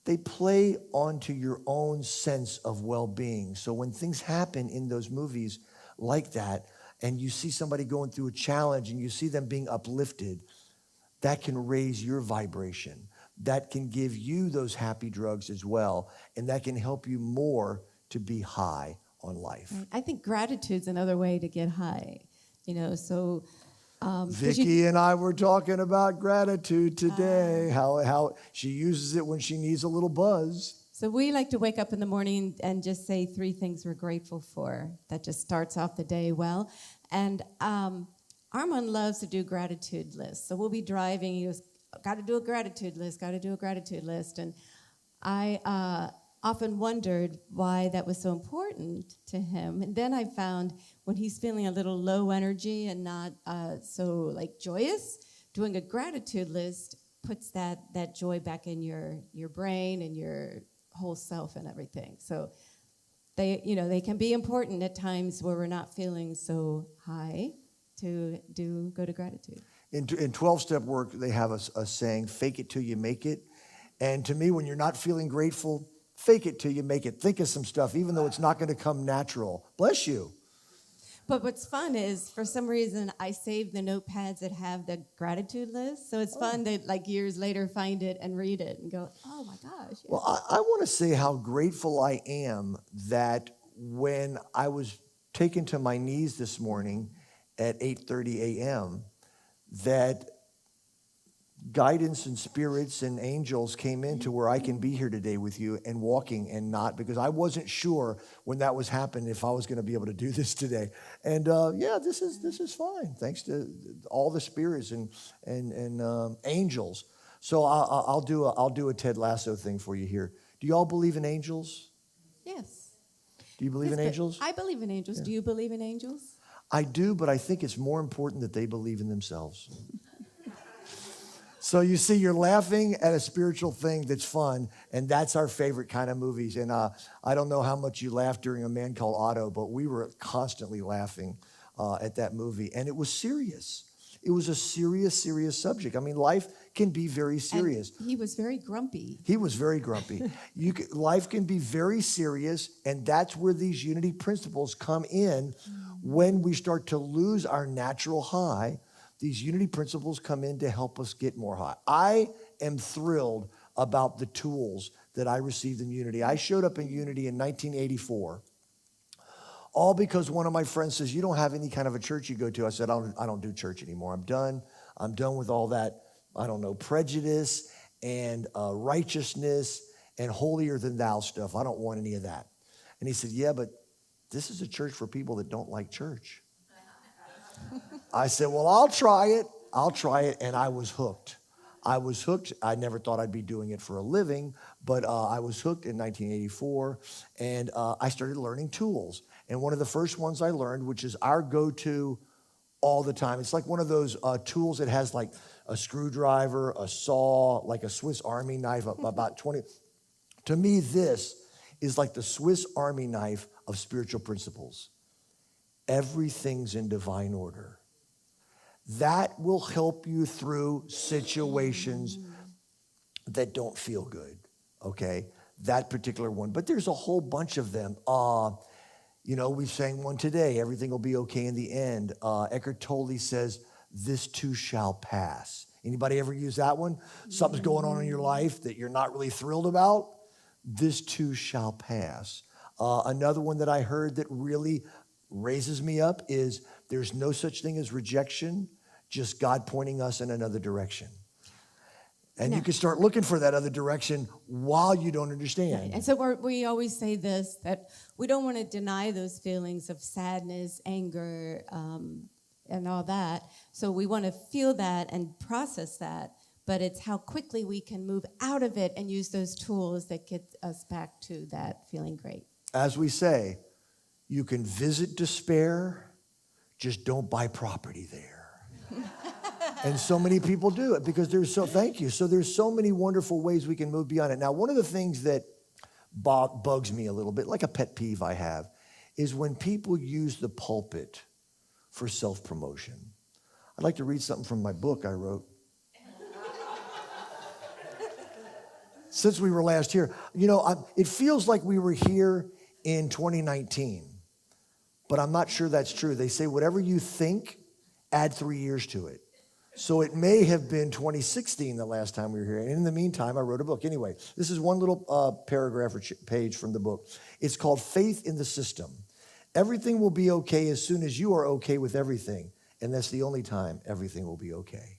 they play onto your own sense of well-being. So when things happen in those movies like that, and you see somebody going through a challenge and you see them being uplifted, that can raise your vibration. That can give you those happy drugs as well, and that can help you more to be high on life. Right. I think gratitude's another way to get high, so... Vicki and I were talking about gratitude today, how she uses it when she needs a little buzz. So we like to wake up in the morning and just say 3 things we're grateful for. That just starts off the day well. And Armand loves to do gratitude lists. So we'll be driving, he goes, got to do a gratitude list, got to do a gratitude list. And I often wondered why that was so important to him. And then I found when he's feeling a little low energy and not so joyous, doing a gratitude list puts that joy back in your brain and your whole self and everything. So they can be important at times where we're not feeling so high to go to gratitude. In 12-step work, they have a saying, fake it till you make it. And to me, when you're not feeling grateful, fake it till you make it. Think of some stuff, even though it's not going to come natural. Bless you. But what's fun is, for some reason, I save the notepads that have the gratitude list. So it's fun to, like, years later, find it and read it and go, oh, my gosh. Yeah. Well, I want to say how grateful I am that when I was taken to my knees this morning at 8:30 a.m., that guidance and spirits and angels came into where I can be here today with you and walking and not, because I wasn't sure when that was happening if I was going to be able to do this today. And this is fine, thanks to all the spirits and angels. So I'll do a Ted Lasso thing for you here. Do you all believe in angels? Yes. Do you believe in angels? I believe in angels. Yeah. Do you believe in angels? I do, but I think it's more important that they believe in themselves. So you see, you're laughing at a spiritual thing that's fun, and that's our favorite kind of movies. And I don't know how much you laughed during A Man Called Otto, but we were constantly laughing at that movie. And it was serious. It was a serious, serious subject. I mean, life can be very serious. And he was very grumpy. He was very grumpy. Life can be very serious, and that's where these unity principles come in. When we start to lose our natural high, these unity principles come in to help us get more high. I am thrilled about the tools that I received in unity. I showed up in unity in 1984, all because one of my friends says, you don't have any kind of a church you go to. I said, I don't do church anymore. I'm done. I'm done with all that, prejudice and righteousness and holier than thou stuff. I don't want any of that. And he said, yeah, but this is a church for people that don't like church. I said, well, I'll try it. And I was hooked. I never thought I'd be doing it for a living, but I was hooked in 1984, and I started learning tools. And one of the first ones I learned, which is our go-to all the time, it's like one of those tools that has like a screwdriver, a saw, like a Swiss Army knife, about 20. To me, this is like the Swiss Army knife of spiritual principles. Everything's in divine order. That will help you through situations that don't feel good, okay? That particular one. But there's a whole bunch of them. We sang one today, everything will be okay in the end. Eckhart Tolle says, this too shall pass. Anybody ever use that one? Something's going on in your life that you're not really thrilled about? This too shall pass. Another one that I heard that really raises me up is there's no such thing as rejection, just God pointing us in another direction. And you can start looking for that other direction while you don't understand. Right. And so we always say this, that we don't want to deny those feelings of sadness, anger, and all that. So we want to feel that and process that, but it's how quickly we can move out of it and use those tools that get us back to that feeling great. As we say, you can visit despair, just don't buy property there. And so many people do it because thank you. So there's so many wonderful ways we can move beyond it. Now, one of the things that bugs me a little bit, like a pet peeve I have, is when people use the pulpit for self-promotion. I'd like to read something from my book I wrote. Since we were last here, it feels like we were here in 2019, but I'm not sure that's true. They say whatever you think, add 3 years to it. So it may have been 2016 the last time we were here. And in the meantime, I wrote a book. Anyway, this is one little paragraph or page from the book. It's called Faith in the System. Everything will be okay as soon as you are okay with everything. And that's the only time everything will be okay.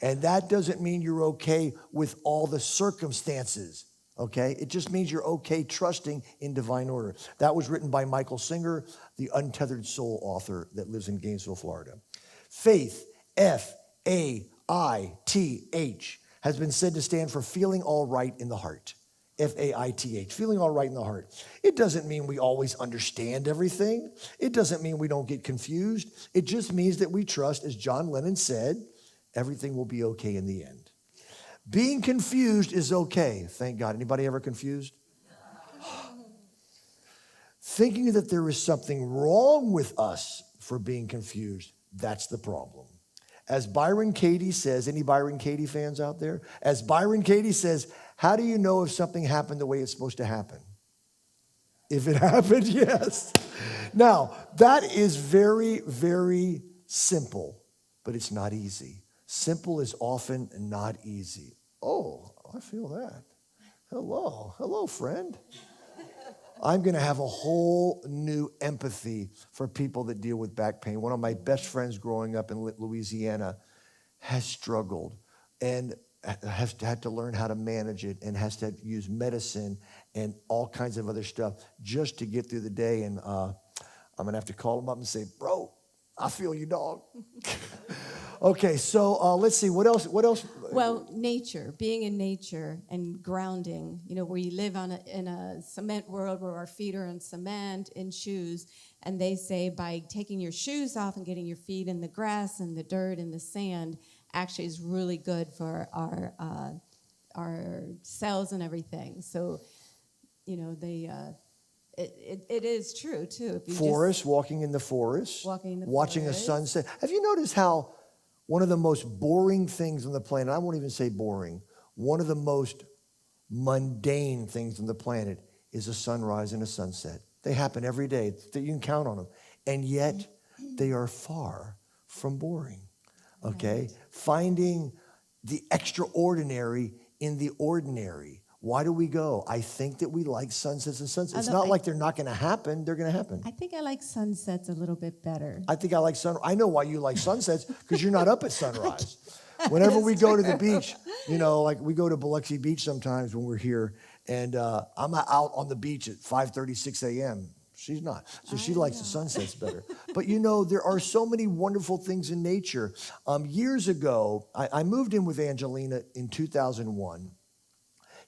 And that doesn't mean you're okay with all the circumstances, okay? It just means you're okay trusting in divine order. That was written by Michael Singer, the Untethered Soul author that lives in Gainesville, Florida. Faith, F-A-I-T-H, has been said to stand for feeling all right in the heart. F-A-I-T-H, feeling all right in the heart. It doesn't mean we always understand everything. It doesn't mean we don't get confused. It just means that we trust, as John Lennon said, everything will be okay in the end. Being confused is okay. Thank God. Anybody ever confused? Thinking that there is something wrong with us for being confused, that's the problem. As Byron Katie says, any Byron Katie fans out there? As Byron Katie says, how do you know if something happened the way it's supposed to happen? If it happened, yes. Now, that is very, very simple, but it's not easy. Simple is often not easy. Oh, I feel that. Hello, friend. I'm going to have a whole new empathy for people that deal with back pain. One of my best friends growing up in Louisiana has struggled and has had to learn how to manage it and has to use medicine and all kinds of other stuff just to get through the day. And I'm going to have to call him up and say, bro, I feel you, dog. Okay, so let's see. What else? Well, nature, being in nature and grounding, where you live in a cement world where our feet are in cement, in shoes. And they say by taking your shoes off and getting your feet in the grass and the dirt and the sand actually is really good for our cells and everything. So, it is true, too. If you walking in the forest, watching a sunset. Have you noticed how one of the most boring things on the planet, I won't even say boring, one of the most mundane things on the planet is a sunrise and a sunset. They happen every day. You can count on them. And yet, they are far from boring, okay? Right. Finding the extraordinary in the ordinary. Why do we go? I think that we like sunsets and sunsets. It's not like they're not going to happen. They're going to happen. I think I like sunsets a little bit better. I think I like I know why you like sunsets, because you're not up at sunrise. Whenever we go to the beach, like we go to Biloxi Beach sometimes when we're here, and I'm out on the beach at 5:30, 6 a.m. She's not. So she likes the sunsets better. But there are so many wonderful things in nature. Years ago, I moved in with Angelina in 2001.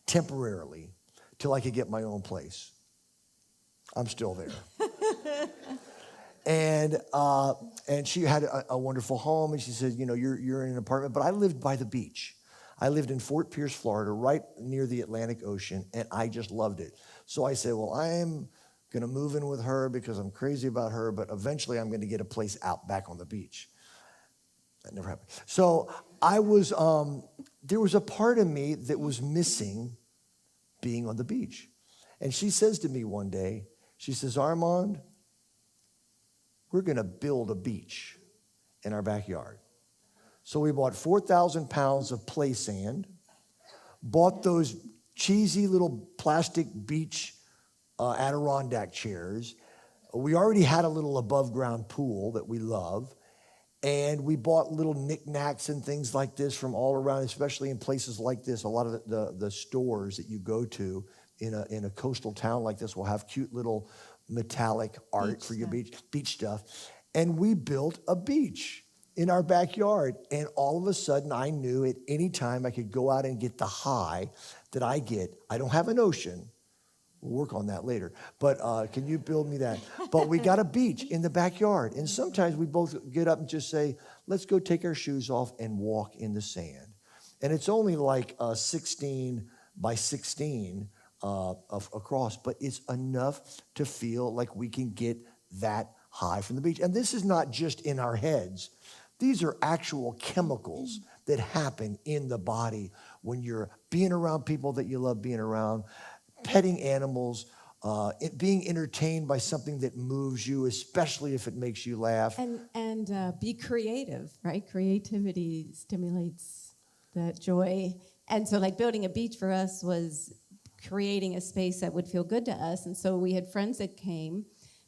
Temporarily, till I could get my own place. I'm still there. And she had a wonderful home, and she said, you're in an apartment, but I lived by the beach. I lived in Fort Pierce, Florida, right near the Atlantic Ocean, and I just loved it. So I said, well, I am going to move in with her because I'm crazy about her, but eventually I'm going to get a place out back on the beach. That never happened. So I was, there was a part of me that was missing being on the beach. And she says to me one day, she says, Armand, we're going to build a beach in our backyard. So we bought 4,000 pounds of play sand, bought those cheesy little plastic beach Adirondack chairs. We already had a little above ground pool that we love. And we bought little knickknacks and things like this from all around, especially in places like this. A lot of the stores that you go to in a coastal town like this will have cute little metallic art for your beach stuff. And we built a beach in our backyard. And all of a sudden, I knew at any time I could go out and get the high that I get. I don't have an ocean. We'll work on that later. But can you build me that? But we got a beach in the backyard. And sometimes we both get up and just say, let's go take our shoes off and walk in the sand. And it's only like 16 by 16 across, but it's enough to feel like we can get that high from the beach. And this is not just in our heads. These are actual chemicals that happen in the body when you're being around people that you love being around, petting animals, being entertained by something that moves you, especially if it makes you laugh. And be creative, right? Creativity stimulates that joy. And so like building a beach for us was creating a space that would feel good to us. And so we had friends that came,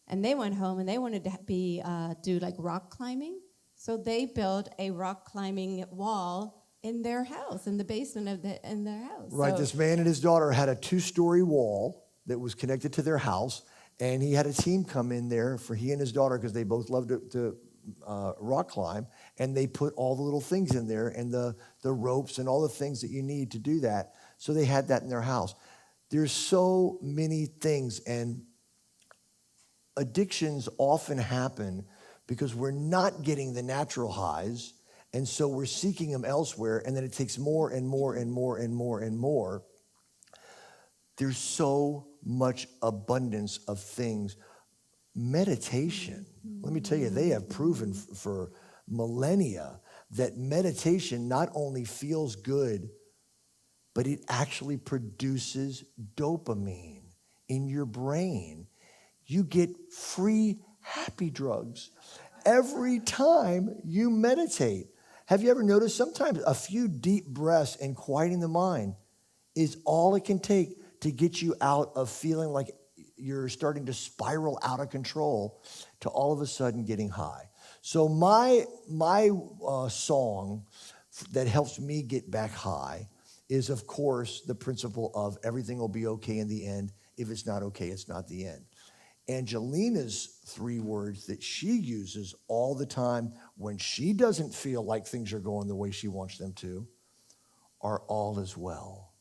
and they went home, and they wanted to do like rock climbing. So they built a rock climbing wall in their house, in the basement in their house. Right, So, this man and his daughter had a 2-story wall that was connected to their house, and he had a team come in there for he and his daughter, because they both loved to rock climb, and they put all the little things in there, and the ropes and all the things that you need to do that. So they had that in their house. There's so many things, and addictions often happen because we're not getting the natural highs, And so we're seeking them elsewhere, and then it takes more and more and more and more and more. There's so much abundance of things. Meditation, let me tell you, they have proven for millennia that meditation not only feels good, but it actually produces dopamine in your brain. You get free happy drugs every time you meditate. Have you ever noticed sometimes a few deep breaths and quieting the mind is all it can take to get you out of feeling like you're starting to spiral out of control to all of a sudden getting high. So my song that helps me get back high is, of course, the principle of everything will be okay in the end. If it's not okay, it's not the end. Angelina's 3 words that she uses all the time when she doesn't feel like things are going the way she wants them to are all is well.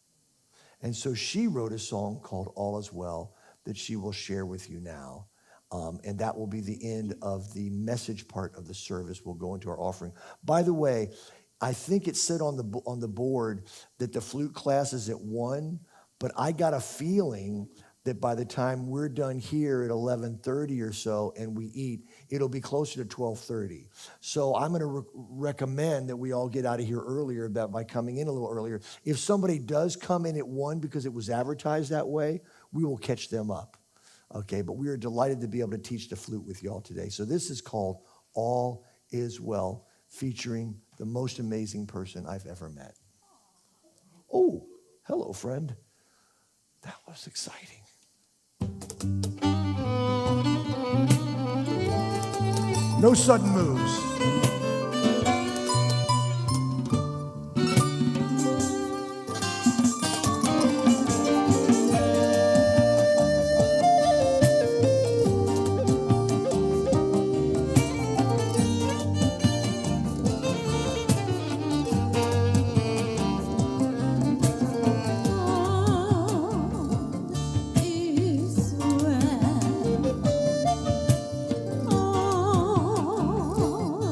And so she wrote a song called All Is Well that she will share with you now. And that will be the end of the message part of the service. We'll go into our offering. By the way, I think it said on the board that the flute class is at 1, but I got a feeling that by the time we're done here at 11:30 or so and we eat, it'll be closer to 12:30. So I'm going to recommend that we all get out of here earlier by coming in a little earlier. If somebody does come in at 1 because it was advertised that way, we will catch them up. Okay, but we are delighted to be able to teach the flute with y'all today. So this is called All Is Well, featuring the most amazing person I've ever met. Oh, hello, friend. That was exciting. No sudden moves. All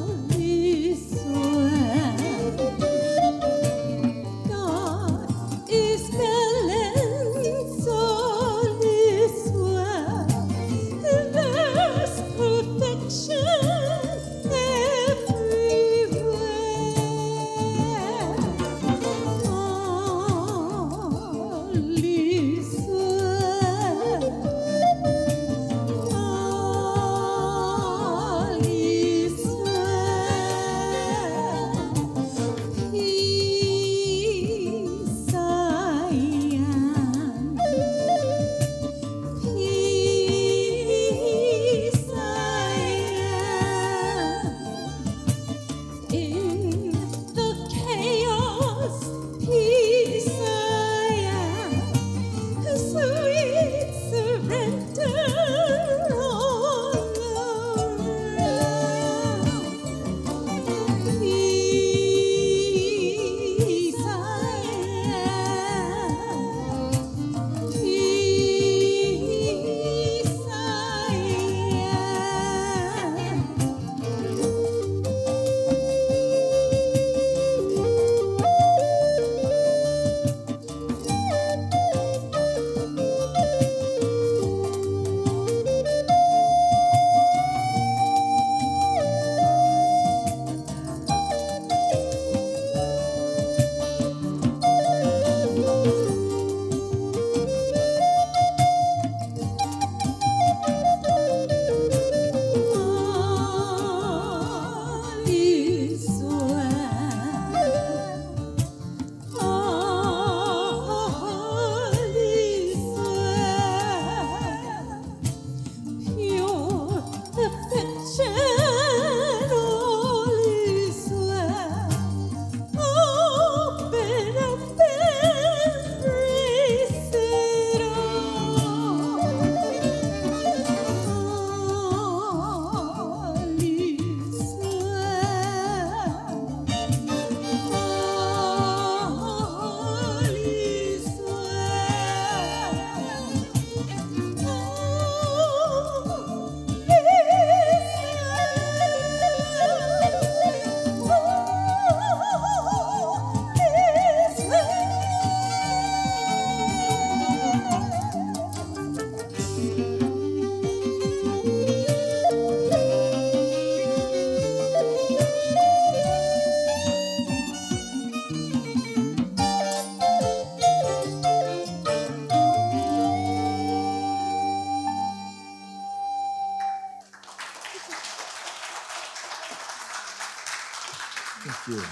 Thank you.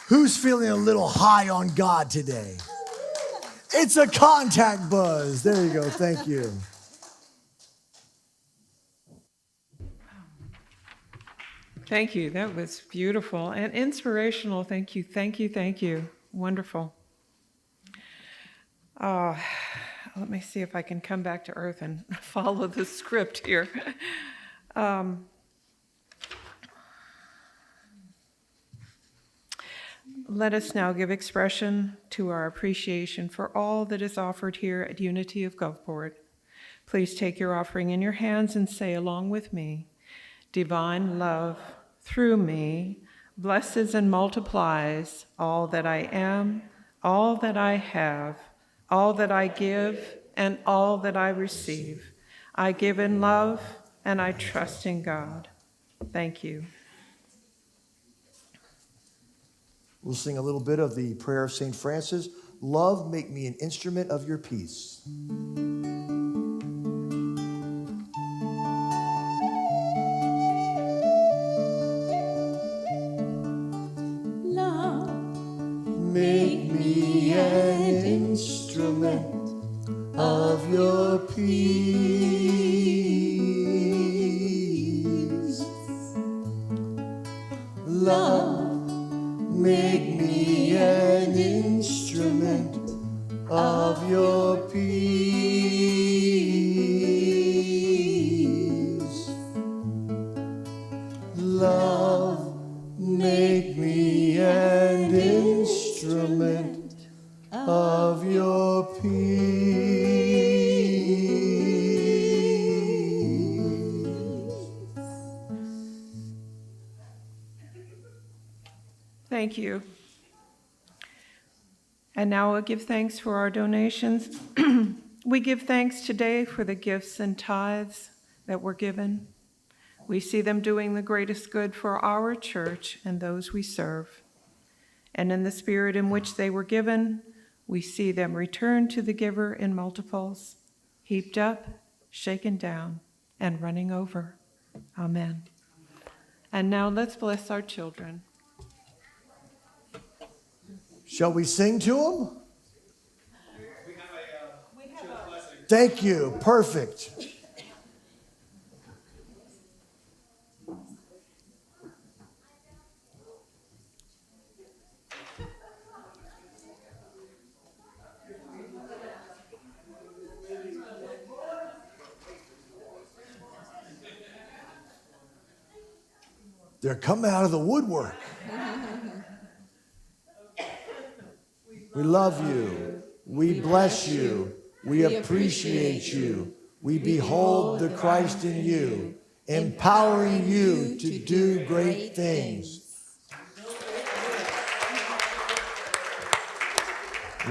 Who's feeling a little high on God today? It's a contact buzz. There you go. Thank you. Thank you. That was beautiful and inspirational. Thank you. Thank you. Thank you. Wonderful. Let me see if I can come back to earth and follow the script here. Let us now give expression to our appreciation for all that is offered here at Unity of Gulfport. Please take your offering in your hands and say along with me, divine love through me blesses and multiplies all that I am, all that I have, all that I give, and all that I receive. I give in love and I trust in God. Thank you. We'll sing a little bit of the prayer of St. Francis. Love, make me an instrument of your peace. Make me an instrument of your peace. Love, make me an instrument of your peace. Love, make me an instrument of your peace. Thank you. And now we'll give thanks for our donations. We give thanks today for the gifts and tithes that were given. We see them doing the greatest good for our church and those we serve. And in the spirit in which they were given, we see them return to the giver in multiples, heaped up, shaken down, and running over. Amen. And now let's bless our children. Shall we sing to them? Thank you. Perfect. They're coming out of the woodwork. We love you. We bless you. We appreciate you. We behold the Christ in you, empowering you to do great things.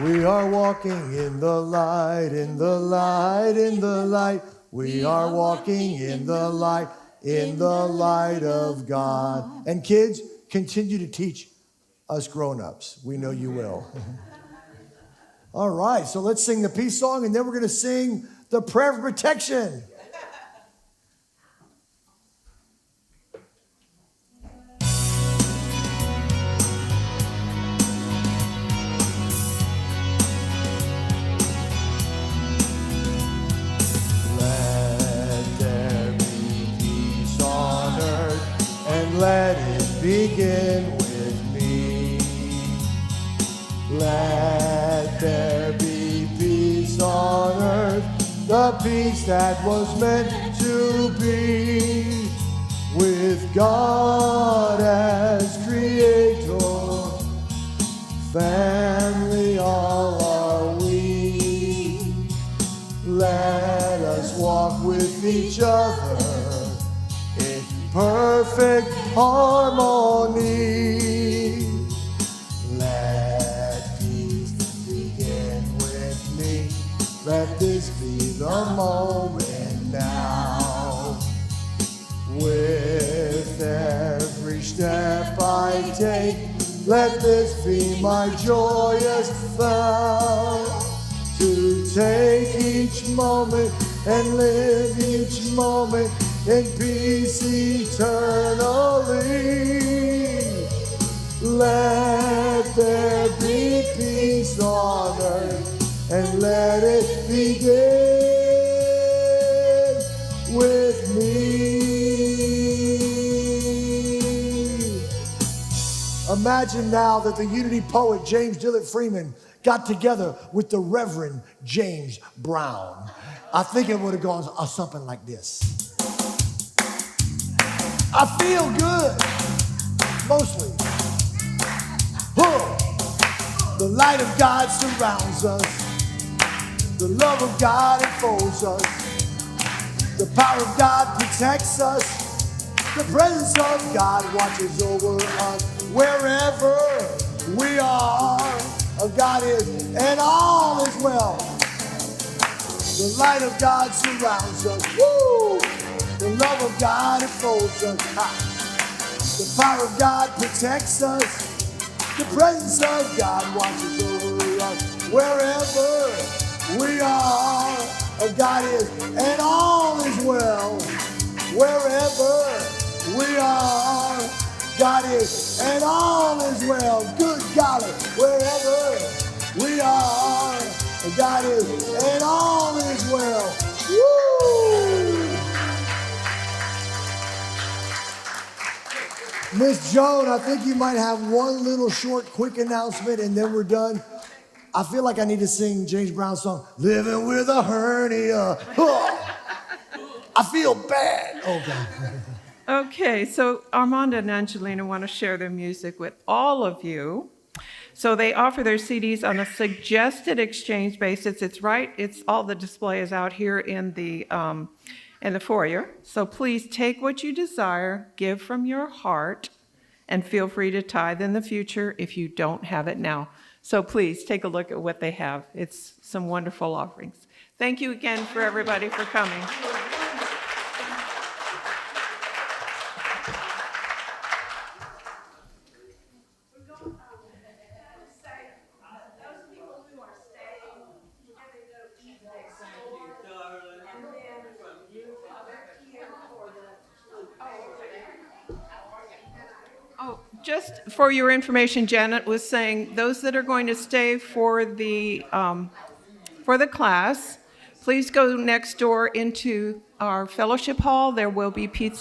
We are walking in the light, in the light, in the light. We are walking in the light of God. And kids, continue to teach us grown-ups. We know you will. All right, so let's sing the peace song, and then we're going to sing the prayer for protection. Let there be peace on earth, and let it begin with me. Let there be peace on earth, the peace that was meant to be, with God as creator, family all are we. Let us walk with each other in perfect harmony. Let this be the moment now. With every step I take, let this be my joyous vow. To take each moment and live each moment in peace eternally. Imagine now that the Unity poet James Dillard Freeman got together with the Reverend James Brown. I think it would have gone something like this. I feel good, mostly. The light of God surrounds us. The love of God enfolds us. The power of God protects us. The presence of God watches over us. Wherever we are, God is, and all is well. The light of God surrounds us. Woo! The love of God enfolds us. The power of God protects us. The presence of God watches over us. Wherever we are, God is, and all is well. Wherever we are, God is, and all is well. Good golly, wherever we are, God is, and all is well. Woo! Miss Joan, I think you might have one little short, quick announcement, and then we're done. I feel like I need to sing James Brown's song, Living with a Hernia. I feel bad. Oh, God. Okay, so Armand and Angelina want to share their music with all of you. So they offer their CDs on a suggested exchange basis. It's all the display is out here in the foyer. So please take what you desire, give from your heart, and feel free to tithe in the future if you don't have it now. So please take a look at what they have. It's some wonderful offerings. Thank you again for everybody for coming. Oh, just for your information, Janet was saying those that are going to stay for the class, please go next door into our fellowship hall. There will be pizza